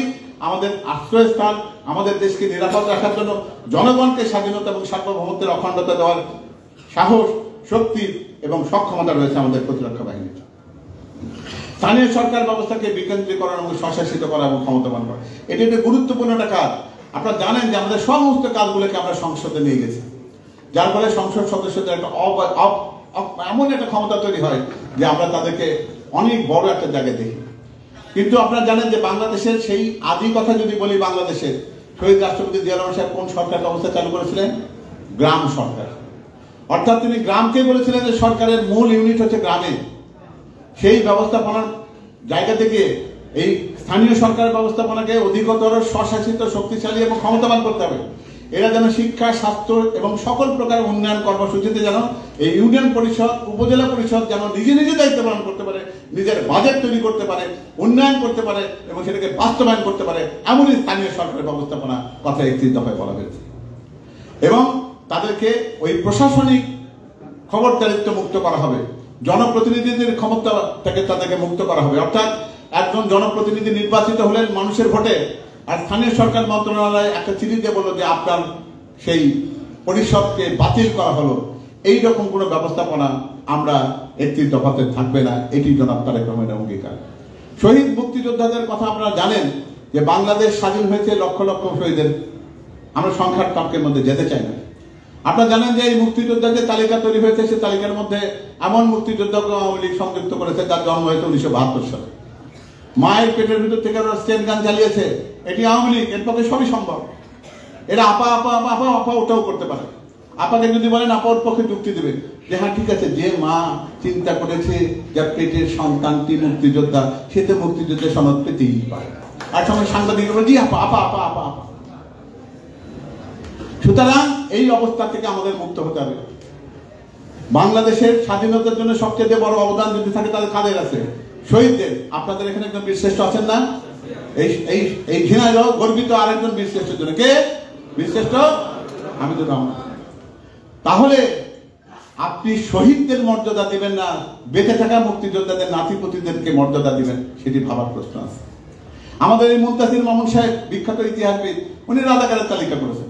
আমাদের আশ্রয়স্থান, আমাদের দেশকে নিরাপদ রাখার জন্য জনগণকে স্বাধীনতা এবং সার্বভৌমত্বের অখণ্ডতা দেওয়ার সাহস, শক্তি এবং সক্ষমতা রয়েছে আমাদের প্রতিরক্ষা বাহিনীর। স্থানীয় সরকার ব্যবস্থাকে বিকেন্দ্রীকরণ এবং স্বশাসিত করা এবং ক্ষমতাবান করা, এটি একটি গুরুত্বপূর্ণ একটা কাজ। আপনারা জানেন যে আমাদের সমস্ত কাজগুলোকে আমরা সংসদে নিয়ে গেছি, যার ফলে সংসদ সদস্যদের একটা এমন একটা ক্ষমতা তৈরি হয় যে আমরা তাদেরকে অনেক বড় একটা জায়গায় দেখি। কিন্তু আপনারা জানেন যে বাংলাদেশের সেই আদি কথা যদি বলি, বাংলাদেশের শহীদ রাষ্ট্রপতি জিয়া রহমান সাহেব কোন সরকার ব্যবস্থা চালু করেছিলেন? গ্রাম সরকার। অর্থাৎ তিনি গ্রামকে বলেছিলেন যে সরকারের মূল ইউনিট হচ্ছে গ্রামে। সেই ব্যবস্থাপনার জায়গা থেকে এই স্থানীয় সরকার ব্যবস্থাপনাকে অধিকতর স্বশাসিত, শক্তিশালী এবং ক্ষমতাবান করতে হবে। এরা যেন শিক্ষা, স্বাস্থ্য এবং সকল প্রকার উন্নয়ন কর্মসূচিতে যেন এই ইউনিয়ন পরিষদ, উপজেলা পরিষদ যেন নিজে নিজে দায়িত্ব পালন করতে পারে, নিজের বাজেট তৈরি করতে পারে, উন্নয়ন করতে পারে এবং সেটাকে বাস্তবায়ন করতে পারে, এমনই স্থানীয় সরকারের ব্যবস্থাপনা কথা একটি দফায় বলা হয়েছে। এবং তাদেরকে ওই প্রশাসনিক খবরদারিত্ব মুক্ত করা হবে, জনপ্রতিনিধিদের ক্ষমতা থেকে তাদেরকে মুক্ত করা হবে। অর্থাৎ একজন জনপ্রতিনিধি নির্বাচিত হলেন মানুষের ভোটে, আর স্থানীয় সরকার মন্ত্রণালয় একটা চিঠি দিয়ে বলল যে আপনার সেই পরিষদকে বাতিল করা হলো। এই রকম কোনো ব্যবস্থাপনা আমরা একটি দফাতে থাকবে না, এটি জনাব তারেক রহমানের অঙ্গীকার। শহীদ মুক্তিযোদ্ধাদের কথা আপনারা জানেন যে বাংলাদেশ স্বাধীন হয়েছে লক্ষ লক্ষ শহীদের, আমরা সংখ্যার তর্কের মধ্যে যেতে চাই না। আপনারা জানেন যে এই মুক্তিযোদ্ধাদের তালিকা তৈরি হয়েছে, সে তালিকার মধ্যে এমন মুক্তিযোদ্ধাকে আওয়ামী লীগ সংযুক্ত করেছে যার জন্ম হয়েছে 1972 সালে। মায়ের পেটের ভিতর থেকে ওরা স্টেন গান চালিয়েছে, এটি আওয়ামী লীগ, এর পক্ষে সবই সম্ভব। এরা আপা আপা আপা আপা আপা ওটাও করতে পারে। আপাকে যদি বলেন, আপা ওর পক্ষে যুক্তি দেবে যে হ্যাঁ ঠিক আছে, যে মা চিন্তা করেছে যার পেটের সন্তানটি মুক্তিযোদ্ধা, সে তো মুক্তিযুদ্ধের সনদ পেতেই পারে। আর সঙ্গে সাংবাদিক বলে জি আপা আপা আপা আপা আপা। সুতরাং এই অবস্থা থেকে আমাদের মুক্ত হতে হবে। বাংলাদেশের স্বাধীনতার জন্য সবচেয়ে বড় অবদান যদি থাকে তাদের কাদের আছে? শহীদদের, আপনাদের এখানে একজন বীরশ্রেষ্ঠ আছেন না? এই এই এই ঘৃণায় গর্বিত আরেকজন বীরশ্রেষ্ঠের জন্য, কে বীরশ্রেষ্ঠ? হামিদুর রহমান। তাহলে আপনি শহীদদের মর্যাদা দিবেন না, বেঁচে থাকা মুক্তিযোদ্ধাদের নাতিপুতিদেরকে মর্যাদা দিবেন, সেটি ভাবার প্রশ্ন আছে। আমাদের এই মুনতাসির মামুন সাহেব, বিখ্যাত ইতিহাসবিদ, উনি রাজাকারের তালিকা করেছেন।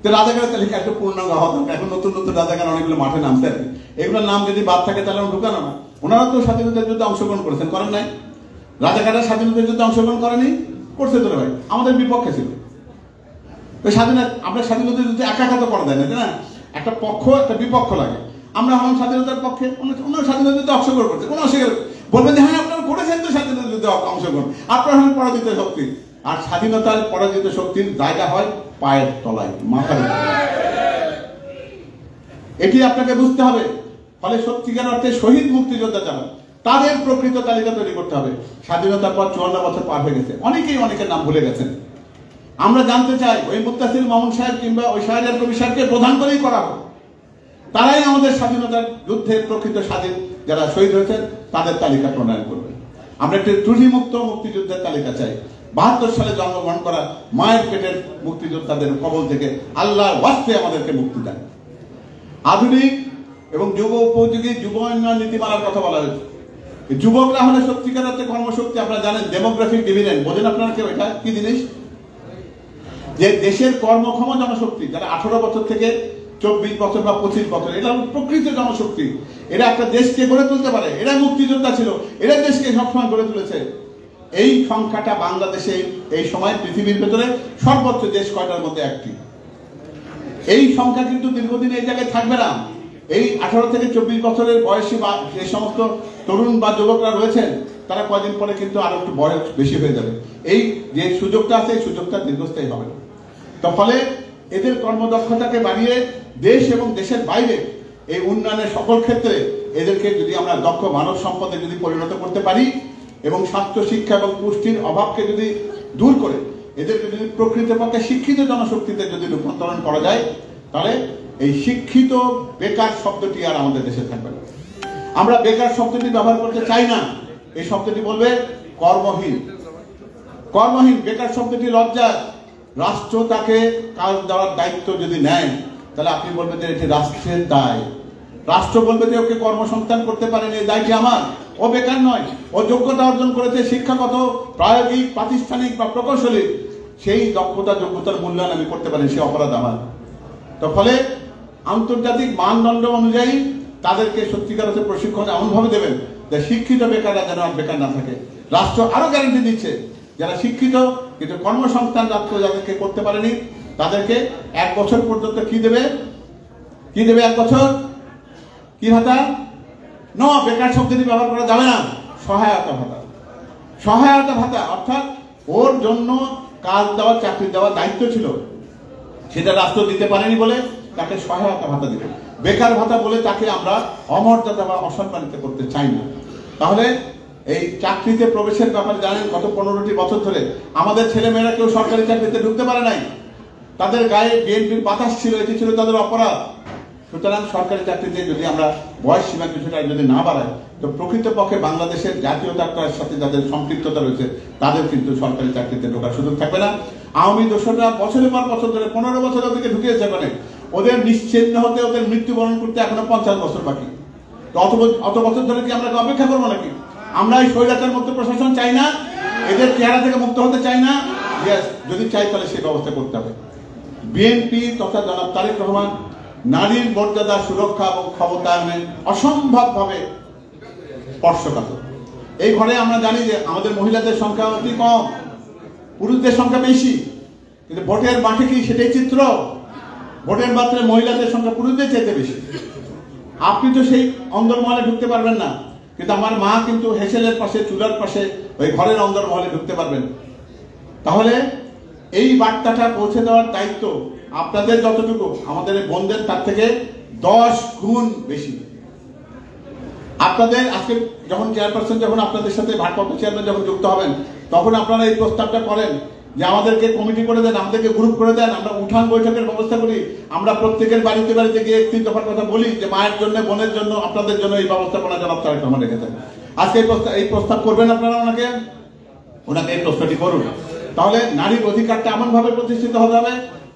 তো রাজাকারের তালিকা একটা পূর্ণাঙ্গ হওয়া দরকার। এখন নতুন নতুন রাজাকার অনেকগুলো মাঠে নামছে আর কি, এগুলোর নাম যদি বাদ থাকে তাহলে ঢুকানো না। ওনারা তো স্বাধীনতার যুদ্ধে অংশগ্রহণ করেছেন, করেন নাই? রাজাকাররা স্বাধীনতার যুদ্ধে অংশগ্রহণ করেনি? করছে তো ভাই, আমাদের বিপক্ষে ছিল। স্বাধীনতা, আমরা স্বাধীনতার যুদ্ধে একা একা তো করা যায় না, না? একটা পক্ষ একটা বিপক্ষ লাগে। আমরা হলাম স্বাধীনতার পক্ষে, অন্য স্বাধীনতার যুদ্ধে অংশগ্রহণ করছে, কোনো অস্বীকার বলবেন যে হ্যাঁ আপনারা করেছেন তো স্বাধীনতার যুদ্ধে অংশগ্রহণ, আপনারা হলেন পরাজিত শক্তি। আর স্বাধীনতার পরাজিত শক্তির জায়গা হয় পায়ের তলায়, মাথার তলায়। এটি আপনাকে বুঝতে হবে। ফলে সত্যিকার অর্থে শহীদ মুক্তিযোদ্ধা যারা, তাদের প্রকৃত তালিকা তৈরি করতে হবে। স্বাধীনতার পর 54 বছর পার হয়ে গেছে, অনেকেই অনেকের নাম ভুলে গেছেন। আমরা জানতে চাই ওই মুত্তাসির মামুন সাহেব কিংবা ওই শাহরিয়ার কবির সাহেবকে প্রধান করেই করা হোক। তারাই আমাদের স্বাধীনতার যুদ্ধের প্রকৃত স্বাধীন যারা শহীদ হয়েছেন তাদের তালিকা প্রণয়ন করবে। আমরা একটি ত্রুটিমুক্ত মুক্তিযুদ্ধের তালিকা চাই। 72 সালে জন্মগ্রহণ করা মায়ের পেটের মুক্তিযোদ্ধাদের কবল থেকে আল্লাহর ওয়াস্তে আমাদেরকে মুক্তি দেন। আধুনিক এবং যুব উপযোগী যুব উন্নয়ন নীতিমালার কথা বলা হয়েছে। যুবকরা হলে সত্যিকার অর্থে কর্মশক্তি। আপনারা জানেন ডেমোগ্রাফিক ডিভিডেন্ড, বোঝেন আপনারা কেউ এটা কি জিনিস? যে দেশের কর্মক্ষম জনশক্তি যারা 18 বছর থেকে 24 বছর বা 25 বছর, এরা প্রকৃত জনশক্তি। এরা একটা দেশকে গড়ে তুলতে পারে। এরা মুক্তিযোদ্ধা ছিল, এরা দেশকে সবসময় গড়ে তুলেছে। এই সংখ্যাটা বাংলাদেশে এই সময় পৃথিবীর ভেতরে সর্বোচ্চ দেশ কয়টার মধ্যে একটি। এই সংখ্যা কিন্তু দীর্ঘদিন এই জায়গায় থাকবে না। এই 18 থেকে 24 বছরের বয়সী বা যে সমস্ত তরুণ বা যুবকরা রয়েছেন, তারা কয়েকদিন পরে কিন্তু আরো একটু বয়স বেশি হয়ে যাবে। এই যে সুযোগটা আছে, এই সুযোগটা দীর্ঘস্থায়ী হবে না। তো ফলে এদের কর্মদক্ষতাকে বাড়িয়ে দেশ এবং দেশের বাইরে এই উন্নয়নের সকল ক্ষেত্রে এদেরকে যদি আমরা দক্ষ মানব সম্পদে যদি পরিণত করতে পারি এবং স্বাস্থ্য, শিক্ষা এবং পুষ্টির অভাবকে যদি দূর করে এদেরকে যদি প্রকৃতপক্ষে শিক্ষিত জনশক্তিতে যদি রূপান্তরণ করা যায়, তাহলে এই শিক্ষিত বেকার শব্দটি আর আমাদের দেশে থাকবে না। আমরা বেকার শব্দটি ব্যবহার করতে চাই না। এই শব্দটি বলবে কর্মহীন। কর্মহীন বেকার শব্দটি লজ্জা। রাষ্ট্র তাকে কাজ দেওয়ার দায়িত্ব যদি নেয়, তাহলে আপনি বলবেন যে এটি রাষ্ট্রের দায়। রাষ্ট্র বলবে যে ওকে কর্মসংস্থান করতে পারেন, এই দায়টি আমার। ও বেকার নয়, ও যোগ্যতা অর্জন করেছে, শিক্ষাগত, প্রায়োগিক, প্রাতিষ্ঠানিক বা প্রকৌশলী, সেই দক্ষতা যোগ্যতার মূল্যায়ন আমি করতে পারি, সে অপরাধ আমার। তো ফলে আন্তর্জাতিক মানদণ্ড অনুযায়ী তাদেরকে সত্যিকার অর্থে প্রশিক্ষণ এমনভাবে দেবেন যে শিক্ষিত বেকাররা যেন আর বেকার না থাকে। রাষ্ট্র আরো গ্যারান্টি দিচ্ছে যারা শিক্ষিত কিন্তু কর্মসংস্থান রাষ্ট্র যাদেরকে করতে পারেনি তাদেরকে 1 বছর পর্যন্ত কি দেবে? 1 বছর কি ভাতা? না, বেকার শব্দটি ব্যবহার করা যাবে না। সহায়তা ভাতা। সহায়তা ভাতা অর্থাৎ ওর জন্য কাজ দেওয়া, চাকরি দেওয়ার দায়িত্ব ছিল, সেটা রাষ্ট্র দিতে পারেনি বলে তাকে সহায়তা ভাতা দিবে। বেকার ভাতা বলে তাকে আমরা অমর্যাদা বা অসম্মানিত করতে চাই না। তাহলে এই চাকরিতে প্রবেশের ব্যাপারে জানেন, গত 15টি বছর ধরে আমাদের ছেলেমেয়েরা কেউ সরকারি চাকরিতে ঢুকতে পারে নাই। তাদের গায়ে বিএনপির বাতাস ছিল, এটি ছিল তাদের অপরাধ। সুতরাং সরকারি চাকরিতে যদি আমরা বয়স সীমা কিছুটা যদি না বাড়াই, তো প্রকৃতপক্ষে বাংলাদেশের জাতীয়তার সাথে যাদের সম্পৃক্ততা রয়েছে তাদের কিন্তু সরকারি চাকরিতে ঢোকার সুযোগ থাকবে না। আওয়ামী দোসররা বছরের পর বছর ধরে 15 বছর ওদেরকে ঢুকিয়েছে, মানে ওদের নিশ্চিহ্ন হতে, ওদের মৃত্যুবরণ করতে এখনো 50 বছর বাকি। তো অত বছর ধরে কি আমরা অপেক্ষা করবো নাকি? আমরা এই স্বৈরাচার মুক্ত প্রশাসন চাই না, এদের চেহারা থেকে মুক্ত হতে চাই না। যদি চাই তাহলে সেই ব্যবস্থা করতে হবে। বিএনপি তথা জনাব তারেক রহমান নারীর মর্যাদা, সুরক্ষা এবং ক্ষমতায়নে অসম্ভবভাবে স্পর্শকাতর। এই ঘরে আমরা জানি যে আমাদের মহিলাদের সংখ্যা অতি কম, পুরুষদের সংখ্যা বেশি, কিন্তু ভোটের মাঠে কি সেটাই চিত্র? ভোটের মাত্রে মহিলাদের সংখ্যা পুরুষদের চাইতে বেশি। আপনি তো সেই অন্দরমহলে ঢুকতে পারবেন না, কিন্তু আমার মা কিন্তু হেসেলের পাশে, চুলার পাশে ওই ঘরের অন্দরমহলে ঢুকতে পারবেন। তাহলে এই বার্তাটা পৌঁছে দেওয়ার দায়িত্ব আপনাদের যতটুকু, আমাদের বোনদের তার থেকে 10 গুণ বেশি। আপনাদের আজকে যখন চেয়ারপারসন, যখন আপনাদের সাথে ভারপ্রাপ্ত চেয়ারম্যান যখন যুক্ত হবেন, তখন আপনারা এই প্রস্তাবটা করেন যে আমাদেরকে কমিটি করে দেন, আমাদেরকে গ্রুপ করে দেন, আমরা উঠান বৈঠকের ব্যবস্থা করি, আমরা প্রত্যেকের বাড়িতে বাড়িতে গিয়ে 3 দফার কথা বলি যে মায়ের জন্য, বোনের জন্য, আপনাদের জন্য এই ব্যবস্থাপনা জনাব তারেক রহমান রেখেছেন। আজকে এই প্রস্তাব করবেন আপনারা ওনাকে এই প্রশ্নটি করুন। তাহলে নারীর অধিকারটা এমন ভাবে প্রতিষ্ঠিত হতে হবে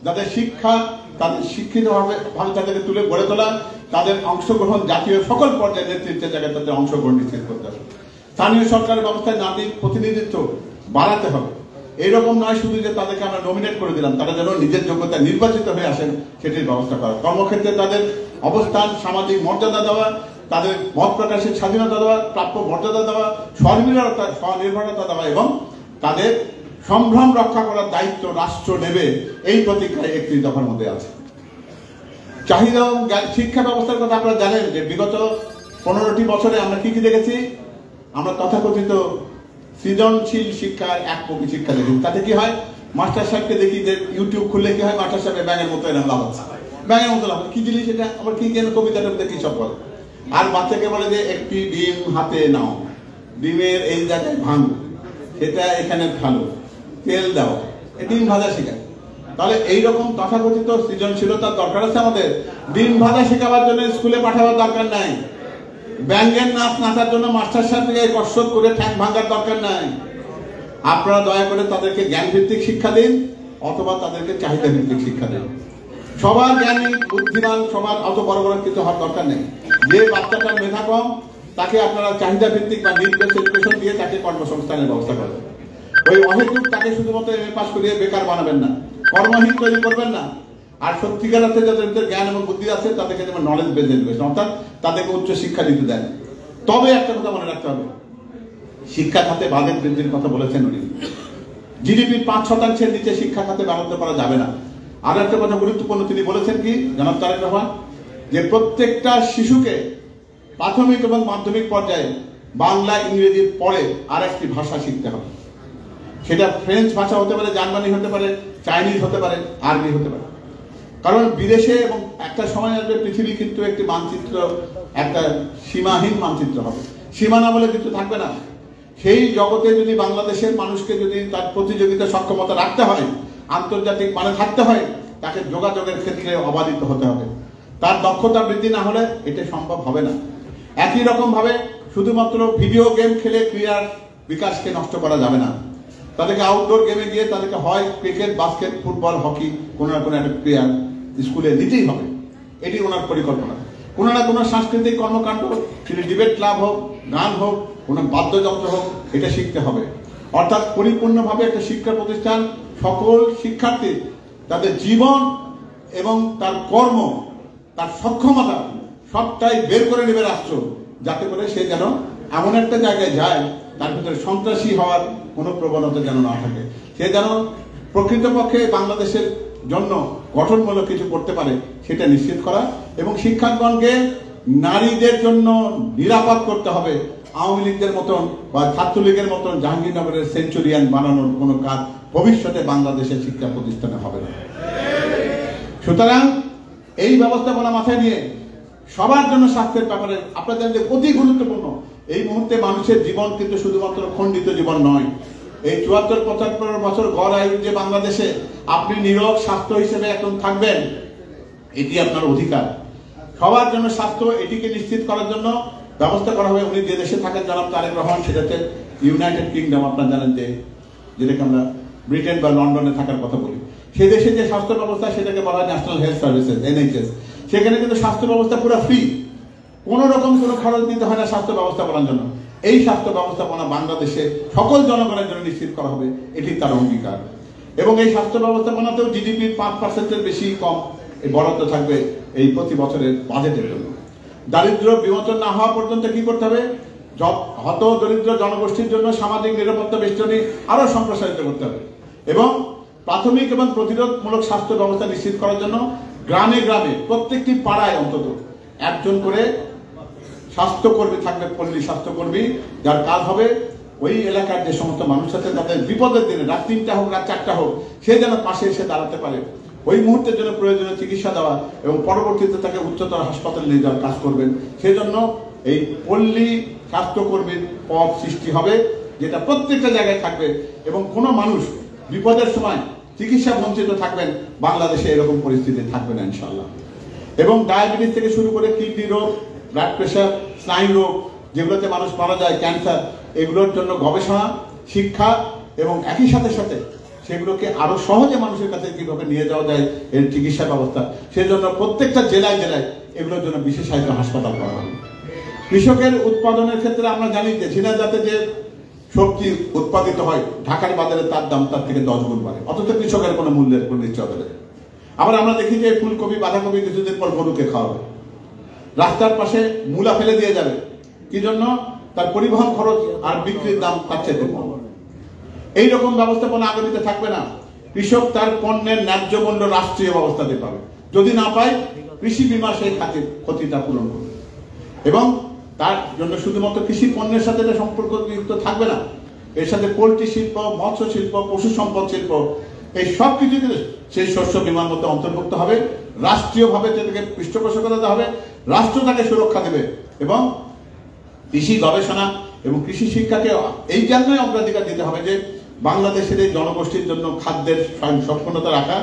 যাতে শিক্ষা, তাদের শিক্ষিত ভাবে তাদেরকে তুলে গড়ে তোলা, তাদের অংশগ্রহণ জাতীয় সকল পর্যায়ে নেতৃত্বের জায়গায় তাদের অংশগ্রহণ নিশ্চিত করতে হবে। স্থানীয় সরকারের ব্যবস্থায় নারীর প্রতিনিধিত্ব বাড়াতে হবে। এইরকম নয় শুধু যে তাদেরকে আমরা নমিনেট করে দিলাম, তারা যেন নিজের যোগ্যতায় নির্বাচিত হয়ে আসেন সেটির ব্যবস্থা করা। কর্মক্ষেত্রে তাদের অবস্থান, সামাজিক মর্যাদা দেওয়া, তাদের মত প্রকাশের স্বাধীনতা দেওয়া, প্রাপ্য মর্যাদা দেওয়া, স্বনির্ভরতা দেওয়া এবং তাদের সম্ভ্রম রক্ষা করার দায়িত্ব রাষ্ট্র নেবে, এই প্রতিজ্ঞায় 31 দফার মধ্যে আছে। চাহিদা এবং শিক্ষা ব্যবস্থার কথা আপনারা জানেন যে বিগত 15টি বছরে আমরা কি কি দেখেছি। আমরা তথাকথিত সৃজনশীল শিক্ষার একমুখী শিক্ষা দেখি। তাতে কি হয়, মাস্টার সাহেবকে দেখি যে ইউটিউব খুললে কি হয়, মাস্টার সাহেব ব্যাঙের মতো এরকম লাভ হচ্ছে, ব্যাঙের মতো লাভ কি জিনিস এটা, আবার কি কেন কবিতাটার মধ্যে কি সব বলে। আর বাচ্চাকে বলে যে একটি ডিম হাতে নাও, ডিমের এই জায়গায় ভাঙো, সেটা এখানে ভালো, তেল দাও, ডিম ভাজা শেখায়। তাহলে এইরকম তথাকথিত সৃজনশীলতার দরকার আছে আমাদের। ডিম ভাজা শেখাবার জন্য স্কুলে পাঠাবার দরকার নাই। ব্যাঙ্গের নাচ নাচার জন্য মাস্টার সাহেবকে কসরত করে ঠ্যাং ভাঙার দরকার নাই। আপনারা দয়া করে তাদেরকে জ্ঞান ভিত্তিক শিক্ষা দিন অথবা তাদেরকে চাহিদা ভিত্তিক শিক্ষা দিন। সবার জ্ঞানী বুদ্ধিমান, সবার অত বড় বড় কিছু হওয়ার দরকার নেই। যে বাচ্চাটার মেধা কম তাকে আপনারা চাহিদা ভিত্তিক বা নিড বেসড এডুকেশন দিয়ে তাকে কর্মসংস্থানের ব্যবস্থা করবেন। ওই অহেতুক তাকে শুধুমাত্র এমএ পাস করিয়ে বেকার বানাবেন না, কর্মহীন তৈরি করবেন না। আর সত্যিকার অর্থে যাদের জ্ঞান এবং বুদ্ধি আছে তাদেরকে যেমন নলেজ বেসড এডুকেশন, অর্থাৎ তাদেরকে উচ্চ শিক্ষা দিতে দেন। তবে একটা কথা মনে রাখতে হবে, শিক্ষা খাতে বাজেট বৃদ্ধির কথা বলেছেন উনি। জিডিপির 5% নিচে শিক্ষা খাতে বরাদ্দ করা যাবে না। আরো একটা কথা গুরুত্বপূর্ণ তিনি বলেছেন কি জনাব তারেক রহমান, যে প্রত্যেকটা শিশুকে প্রাথমিক এবং মাধ্যমিক পর্যায়ে বাংলা ইংরেজির পরে আর একটি ভাষা শিখতে হবে। সেটা ফ্রেঞ্চ ভাষা হতে পারে, জার্মানি হতে পারে, চাইনিজ হতে পারে, আরবি হতে পারে। কারণ বিদেশে এবং একটা সময় আসবে পৃথিবী কিন্তু একটি মানচিত্র, একটা সীমাহীন মানচিত্র হবে, সীমানা বলে কিছু থাকবে না। সেই জগতে যদি বাংলাদেশের মানুষকে যদি তার প্রতিযোগিতা সক্ষমতা রাখতে হয়, আন্তর্জাতিক মানে থাকতে হয়, তাকে যোগাযোগের ক্ষেত্রে অবাধিত হতে হবে। তার দক্ষতা বৃদ্ধি না হলে এটা সম্ভব হবে না। একই রকম ভাবে শুধুমাত্র ভিডিও গেম খেলে ক্রীড়ার বিকাশকে নষ্ট করা যাবে না। তাদেরকে আউটডোর গেমে গিয়ে তাদেরকে হয় ক্রিকেট, বাস্কেট, ফুটবল, হকি কোনো না কোনো একটা ক্রীড়া স্কুলে নিতেই হবে। এটি ওনার পরিকল্পনা। কোনো না কোনো সাংস্কৃতিক কর্মকাণ্ড, সেটি ডিবেট ক্লাব হোক, গান হোক, কোনো বাদ্যযন্ত্র হোক, এটা শিখতে হবে। অর্থাৎ পরিপূর্ণভাবে একটা শিক্ষা প্রতিষ্ঠান সকল শিক্ষার্থী তাদের জীবন এবং তার কর্ম, তার সক্ষমতা সবটাই বের করে নেবে রাষ্ট্র, যাতে করে সে যেন এমন একটা জায়গায় যায় তার ভিতরে সন্ত্রাসী হওয়ার কোনো প্রবণতা যেন না থাকে। সে যেন প্রকৃতপক্ষে বাংলাদেশের জন্য গঠনমূলক কিছু করতে পারে, সেটা নিশ্চিত করা। এবং শিক্ষাঙ্গনকে নারীদের জন্য নিরাপদ করতে হবে। আওয়ামী লীগের মতন বা ছাত্রলীগের মতন জাহাঙ্গীরনগরের সেঞ্চুরিয়ান বানানোর কোনো কাজ ভবিষ্যতে বাংলাদেশের শিক্ষা প্রতিষ্ঠানে হবে না। সুতরাং এই ব্যবস্থাপনা মাথায় নিয়ে সবার জন্য স্বাস্থ্যের ব্যাপারে আপনারা জানেন যে অতি গুরুত্বপূর্ণ। এই মুহূর্তে মানুষের জীবন কিন্তু শুধুমাত্র খণ্ডিত জীবন নয়। এই 74-75 বছর গড় আয়ু যে বাংলাদেশে আপনি নীরব স্বাস্থ্য হিসেবে এখন থাকবেন, এটি আপনার অধিকার। সবার জন্য স্বাস্থ্য, এটিকে নিশ্চিত করার জন্য ব্যবস্থা করা হবে। উনি যে দেশে থাকেন জনাব তারেক রহমান, সেটাতে ইউনাইটেড কিংডম, আপনারা জানেন যে যেটাকে আমরা ব্রিটেন বা লন্ডনে থাকার কথা বলি, সে দেশে যে স্বাস্থ্য ব্যবস্থা সেটাকে বলা হয় ন্যাশনাল হেলথ সার্ভিসেস, NHS। সেখানে কিন্তু স্বাস্থ্য ব্যবস্থা পুরো ফ্রি, কোনো রকম কোনো খরচ দিতে হয় না স্বাস্থ্য ব্যবস্থাপনার জন্য। এই স্বাস্থ্য ব্যবস্থাপনা বাংলাদেশে সকল জনগণের জন্য নিশ্চিত করা হবে, এটি তার অঙ্গীকার। এবং এই স্বাস্থ্য ব্যবস্থাপনাতেও জিডিপির 5%-এর বেশি কম বরাদ্দ থাকবে এই প্রতি বছরের বাজেটের জন্য। দারিদ্র বিমোচন না হওয়া পর্যন্ত কি করতে হবে, হত দরিদ্র জনগোষ্ঠীর জন্য সামাজিক নিরাপত্তা বেষ্টনী আরো সম্প্রসারিত করতে হবে। এবং প্রাথমিক এবং প্রতিরোধমূলক স্বাস্থ্য ব্যবস্থা নিশ্চিত করার জন্য গ্রামে গ্রামে প্রত্যেকটি পাড়ায় অন্তত একজন করে স্বাস্থ্যকর্মী থাকবে, পল্লী স্বাস্থ্যকর্মী, যার কাজ হবে ওই এলাকার যে সমস্ত মানুষ আছে তাদের বিপদের দিনে, রাত 3টা হোক রাত 4টা হোক, সে যেন পাশে এসে দাঁড়াতে পারে, ওই মুহূর্তের জন্য প্রয়োজনীয় চিকিৎসা দেওয়া এবং পরবর্তীতে তাকে উচ্চতর হাসপাতালে নিয়ে যাওয়ার কাজ করবেন। সেজন্য এই পল্লী স্বাস্থ্যকর্মীর পদ সৃষ্টি হবে, যেটা প্রত্যেকটা জায়গায় থাকবে এবং কোনো মানুষ বিপদের সময় চিকিৎসা বঞ্চিত থাকবেন বাংলাদেশে এরকম পরিস্থিতি থাকবে না ইনশাআল্লাহ। এবং ডায়াবেটিস থেকে শুরু করে কিডনি রোগ, ব্লাড প্রেশার, স্নায়ু রোগ, যেগুলোতে মানুষ মারা যায়, ক্যান্সার, এগুলোর জন্য গবেষণা, শিক্ষা এবং একই সাথে সাথে সেগুলোকে আরো সহজে মানুষের কাছে কিভাবে নিয়ে যাওয়া যায় এর চিকিৎসা ব্যবস্থা, সেজন্য প্রত্যেকটা জেলায় জেলায় এগুলোর জন্য বিশেষায়িত হাসপাতাল করা হবে। কৃষকের উৎপাদনের ক্ষেত্রে আমরা জানি যে ঝিনাইদহতে যে সবজি উৎপাদিত হয় ঢাকার বাজারে তার দাম তার থেকে 10 গুণ বাড়ে, অথচ কৃষকের কোনো মূল্যের কোনো নিশ্চয়তা নেই। আবার আমরা দেখি যে ফুলকপি, বাঁধাকপি কিছুদিন পর গরুকে খাওয়াবে, রাস্তার পাশে মূলা ফেলে দিয়ে যাবে, কি জন্য? তার পরিবহন খরচ আর বিক্রির দাম তার চেয়ে কম। এইরকম ব্যবস্থাপনা আগামীতে থাকবে না। কৃষক তার পণ্যের ন্যায্য মূল্য রাষ্ট্রীয় ব্যবস্থাতে পাবে, যদি না পায় কৃষি বীমা সেই খাতের ক্ষতিটা পূরণ করবে। এবং তার জন্য শুধুমাত্র কৃষি পণ্যের সাথে এটা সম্পর্কযুক্ত থাকবে না, এর সাথে পোল্ট্রি শিল্প, মৎস্য শিল্প, পশু সম্পদ শিল্প, এই সব কিছু সেই শস্য বীমার মধ্যে অন্তর্ভুক্ত হবে। রাষ্ট্রীয়ভাবে সেটাকে পৃষ্ঠপোষকতা দেওয়া হবে, রাষ্ট্র তাকে সুরক্ষা দেবে এবং কৃষি গবেষণা এবং কৃষি শিক্ষাকে এই জন্যই অগ্রাধিকার দিতে হবে যে বাংলাদেশের এই জনগোষ্ঠীর জন্য খাদ্যের স্বয়ংসম্পূর্ণতা রাখা,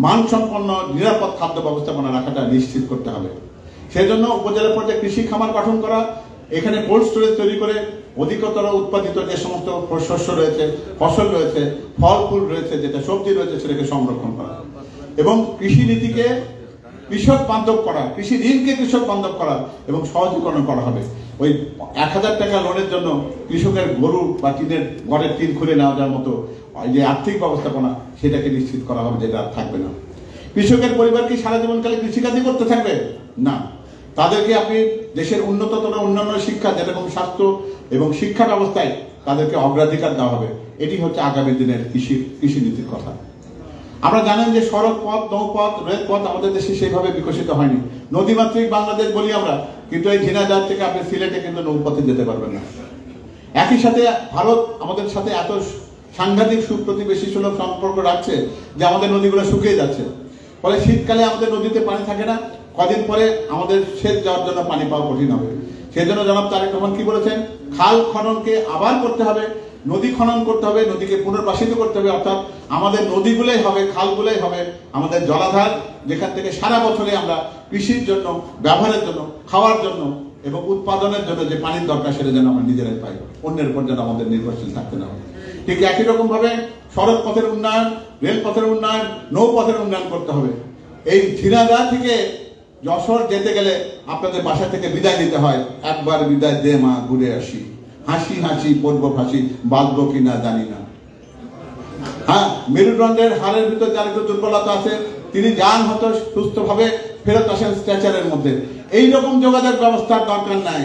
মানসম্পন্ন নিরাপদ খাদ্য ব্যবস্থাপনা রাখাটা নিশ্চিত করতে হবে। সেজন্য উপজেলা পর্যায়ে কৃষি খামার গঠন করা, এখানে কোল্ড স্টোরেজ তৈরি করে অধিকতর উৎপাদিত যে সমস্ত শস্য রয়েছে, ফসল রয়েছে, ফল ফুল রয়েছে, যেটা সবজি রয়েছে, সেটাকে সংরক্ষণ করা এবং কৃষি নীতিকে কৃষক বান্ধব করা, কৃষি ঋণকে কৃষক বান্ধব করা এবং সহজীকরণ করা হবে। ওই 1000 টাকা লোনের জন্য কৃষকের গরু বা টিনের ঘরের টিন খুলে নেওয়া যাওয়ার মতো যে আর্থিক ব্যবস্থাপনা, সেটাকে নিশ্চিত করা হবে, যেটা আর থাকবে না। কৃষকের পরিবার কি সারা জীবনকালে কৃষিকাজই করতে থাকবে? না, তাদেরকে আপনি দেশের উন্নততর অন্যান্য শিক্ষা, যেরকম স্বাস্থ্য এবং শিক্ষা ব্যবস্থায় তাদেরকে অগ্রাধিকার দেওয়া হবে। এটি হচ্ছে আগামী দিনের কৃষি নীতির কথা। আমরা জানেন যে সড়ক পথ, নৌপথ, রেলপথ আমাদের দেশে সেইভাবে বিকশিত হয়নি। নদীমাতৃক বাংলাদেশ বলি আমরা, কিন্তু এই ঝিনাইদহ থেকে আপনি সিলেটে কিন্তু নৌপথে যেতে পারবেন না। একই সাথে ভারত আমাদের সাথে এত সাংঘাতিক সুপ্রতিবেশী সুলভ সম্পর্ক রাখছে যে আমাদের নদীগুলো শুকিয়ে যাচ্ছে, ফলে শীতকালে আমাদের নদীতে পানি থাকে না, কদিন পরে আমাদের সেচ যাওয়ার জন্য পানি পাওয়া কঠিন হবে। সেজন্য জনাব তারেক রহমান কি বলেছেন? খাল খননকে আবার করতে হবে, নদী খনন করতে হবে, নদীকে পুনর্বাসিত করতে হবে, অর্থাৎ আমাদের নদীগুলোই হবে, খালগুলোই হবে আমাদের জলাধার, যেখান থেকে সারা বছরে আমরা কৃষির জন্য, ব্যবহারের জন্য, খাওয়ার জন্য এবং উৎপাদনের জন্য যে পানির দরকার সেটা যেন আমরা নিজেরাই পাই, অন্যের উপর যেন আমাদের নির্ভরশীল থাকতে না হয়। ঠিক একই রকম ভাবে সড়ক পথের উন্নয়ন, রেল পথের উন্নয়ন, নৌপথের উন্নয়ন করতে হবে। এই ঝিনাইদহ থেকে যশোর যেতে গেলে আপনাদের বাসা থেকে বিদায় নিতে হয়, একবার বিদায় দে মা ঘুরে আসি, হাসি হাসি পড়বো ফাঁসি, বাঁচবো কিনা জানি না। হ্যাঁ, মেরুদণ্ডের হাড়ের ভিতর যার একটু দুর্বলতা আছে তিনি যান হয়তো সুস্থভাবে ফেরত আসেন স্ট্রেচারের মধ্যে। এইরকম যোগাযোগ ব্যবস্থার দরকার নাই,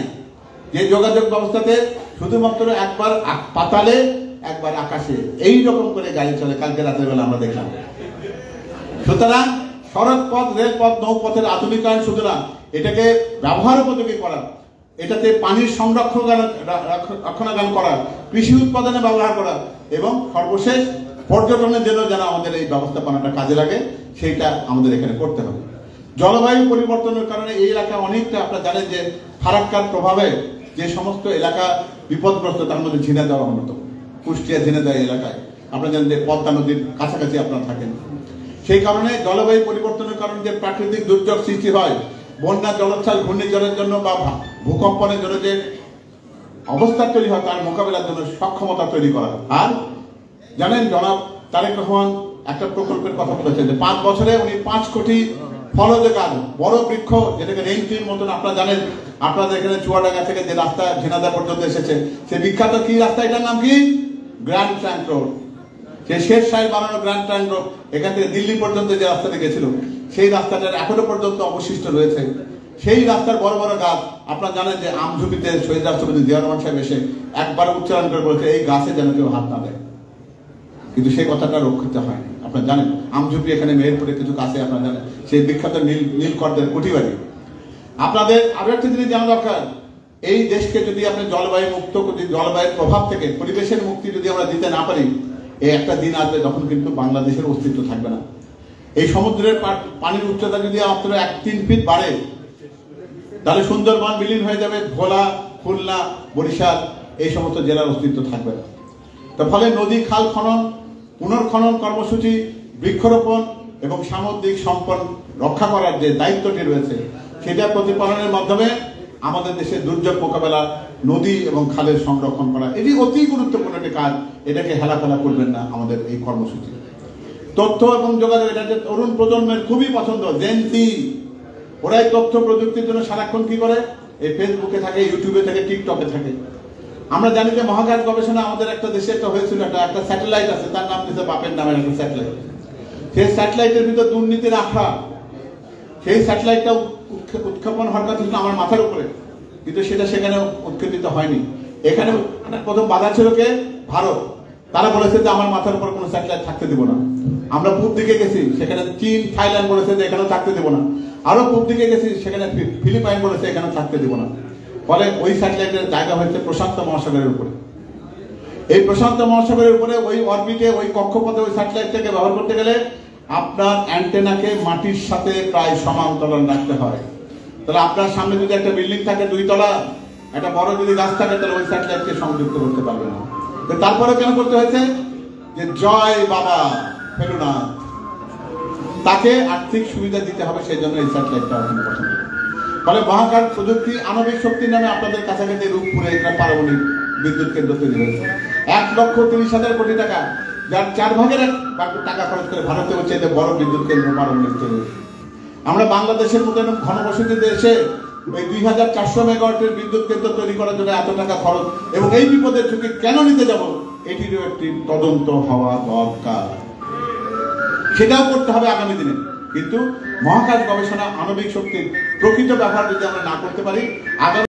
যে যোগাযোগ ব্যবস্থাতে শুধুমাত্র একবার পাতালে একবার আকাশে এইরকম করে গাড়ি চলে, কালকে রাতের বেলা আমরা দেখলাম। সুতরাং সড়ক পথ, রেলপথ, নৌপথের আধুনিকায়ন, সুতরাং এটাকে ব্যবহার উপযোগী করা, এটাতে পানির রক্ষণাগান করা, কৃষি উৎপাদনে ব্যবহার করা এবং সর্বশেষ পর্যটনের জন্য যেন আমাদের এই ব্যবস্থাপনাটা কাজে লাগে, সেইটা আমাদের এখানে করতে হবে। জলবায়ু পরিবর্তনের কারণে এই এলাকা অনেকটা, আপনারা জানেন যে ফারাক্কার প্রভাবে যে সমস্ত এলাকা বিপদগ্রস্ত, তার মধ্যে ঝিনাইদহ অন্যতম। কুষ্টিয়া, ঝিনাইদহ এলাকায় আপনারা জানেন যে পদ্মা নদীর কাছাকাছি আপনারা থাকেন। সেই কারণে জলবায়ু পরিবর্তনের কারণে যে প্রাকৃতিক দুর্যোগ সৃষ্টি হয়, বন্যা, জলোচ্ছ্বাস, ঘূর্ণিঝড়ের জন্য বা ভূকম্পনের জন্য যে অবস্থা তৈরি হয়, তার মোকাবিলার জন্য সক্ষমতা তৈরি করা। আর জানেন জনাব তারেক রহমান একটা প্রকল্পের কথা বলেছেন যে 5 বছরে উনি 5 কোটি ফলজ গাছ, বড় বৃক্ষ, যেটাকে রেইন ট্রির মতন, আপনারা জানেন আপনাদের এখানে চুয়াডাঙ্গা থেকে যে রাস্তা ঝিনাইদহ পর্যন্ত এসেছে, সেই বিখ্যাত কি রাস্তা, এটার নাম কি? Grand trunk road. সেই শের শাহের বানানো গ্র্যান্ড ট্রাঙ্ক রোড, এখান থেকে দিল্লি পর্যন্ত যে রাস্তাটা গেছিল, সেই রাস্তাটার এখনো পর্যন্ত অবশিষ্ট রয়েছে। সেই রাস্তার বড় বড় গাছ, আপনারা জানেন যে আমঝুপিতে শহীদ রাষ্ট্রপতি জিয়া রহমান সাহেব এসে একবার উচ্চারণ করে বলেছে এই গাছে যেন কেউ হাত না দেয়, কিন্তু সেই কথাটা রক্ষিত হয়নি। আপনারা জানেন আমঝুপি এখানে মেহেরপুরে কিছু কাছে, আপনারা জানেন সেই বিখ্যাত নীলকরদের কুটিবাড়ি। আপনাদের আরো একটা জিনিস জানা দরকার, এই দেশকে যদি আপনি জলবায়ু মুক্ত, জলবায়ুর প্রভাব থেকে পরিবেশের মুক্তি যদি আমরা দিতে না পারি, এই একটা দিন আসবে যখন কিন্তু বাংলাদেশের অস্তিত্ব থাকবে না। এই সমুদ্রের পানির উচ্চতা যদি মাত্র 1-3 ফিট বাড়ে, তাহলে সুন্দরবন বিলীন হয়ে যাবে, ভোলা, খুলনা, বরিশাল এই সমস্ত জেলার অস্তিত্ব থাকবে না। তো ফলে নদী, খাল খনন, পুনর্খনন কর্মসূচি, বৃক্ষরোপণ এবং সামুদ্রিক সম্পদ রক্ষা করার যে দায়িত্বটি রয়েছে, সেটা প্রতিপালনের মাধ্যমে আমাদের দেশের দুর্যোগ মোকাবেলা নদী এবং খালের সংরক্ষণ করা, এটি অতি গুরুত্বপূর্ণ একটি কাজ। এটাকে হেলাফেলা করবেন না আমাদের এই কর্মসূচি। তথ্য এবং যোগাযোগ, এটা তরুণ প্রজন্মের খুবই পছন্দ, জেনজি। ওরাই তথ্য প্রযুক্তির জন্য সারাক্ষণ কি করে, এই ফেসবুকে থাকে, ইউটিউবে থাকে, টিকটকে থাকে। আমরা জানি যে মহাকাশ গবেষণা আমাদের একটা দেশে একটা হয়েছিল, একটা স্যাটেলাইট আছে, তার নাম দিচ্ছে বাপের নামের একটা স্যাটেলাইট। সেই স্যাটেলাইটের ভিতর দুর্নীতির আখড়া। সেই স্যাটেলাইটটা উৎক্ষেপণ হওয়ার কথা ছিল আমার মাথার উপরে, কিন্তু সেটা সেখানে উৎক্ষেপিত হয়নি। এখানে প্রথম বাধা ছিল কে? ভারত। তারা বলেছে যে আমার মাথার উপর কোনো স্যাটেলাইট থাকতে দেবো না। আমরা পূব দিকে গেছি, সেখানে চীন, থাইল্যান্ড বলেছে যে এখানেও থাকতে দেবো না। আরো পূব দিকে গেছি, সেখানে ফিলিপাইন বলেছে এখানেও থাকতে দেবো না। ফলে ওই স্যাটেলাইটের জায়গা হয়েছে প্রশান্ত মহাসাগরের উপরে। এই প্রশান্ত মহাসাগরের উপরে ওই অরবিটে, ওই কক্ষপথে ওই স্যাটেলাইটটাকে ব্যবহার করতে গেলে আপনার অ্যান্টেনাকে মাটির সাথে প্রায় সমান্তরাল রাখতে হয়। তাহলে আপনার সামনে যদি একটা বিল্ডিং থাকে 2 তলা, একটা বড় যদি গাছ থাকে, তাহলে ওই স্যাটেলাইটকে সংযুক্ত করতে পারবে না। তারপরে কেন করতে হয়েছে? যে জয় বাবা ফেলুনাথ, তাকে আর্থিক সুবিধা দিতে হবে, সেই জন্য এই স্যাটেলাইটটা আপনি পছন্দ। ফলে মহাকাশ প্রযুক্তি আণবিক শক্তির নামে আপনাদের কাছাকাছি রূপপুরে একটা পারমাণবিক বিদ্যুৎ কেন্দ্র তৈরি হয়েছে। 1,30,000 কোটি টাকা, যার 4 ভাগের 1 টাকা খরচ করে ভারতে হচ্ছে যে বড় বিদ্যুৎ কেন্দ্র পারমাণবিক তৈরি হয়েছে। আমরা বাংলাদেশের মতো ঘনবসতি দেশে ওই 2,400 মেগাওয়াটের বিদ্যুৎ কেন্দ্র তৈরি করার জন্য এত টাকা খরচ, এবং এই বিপদের ঝুঁকি কেন নিতে যাব, এটিরও একটি তদন্ত হওয়া দরকার। সেটাও করতে হবে আগামী দিনে। কিন্তু মহাকাশ গবেষণা, আণবিক শক্তির প্রকৃত ব্যবহার যদি আমরা না করতে পারি, আগামী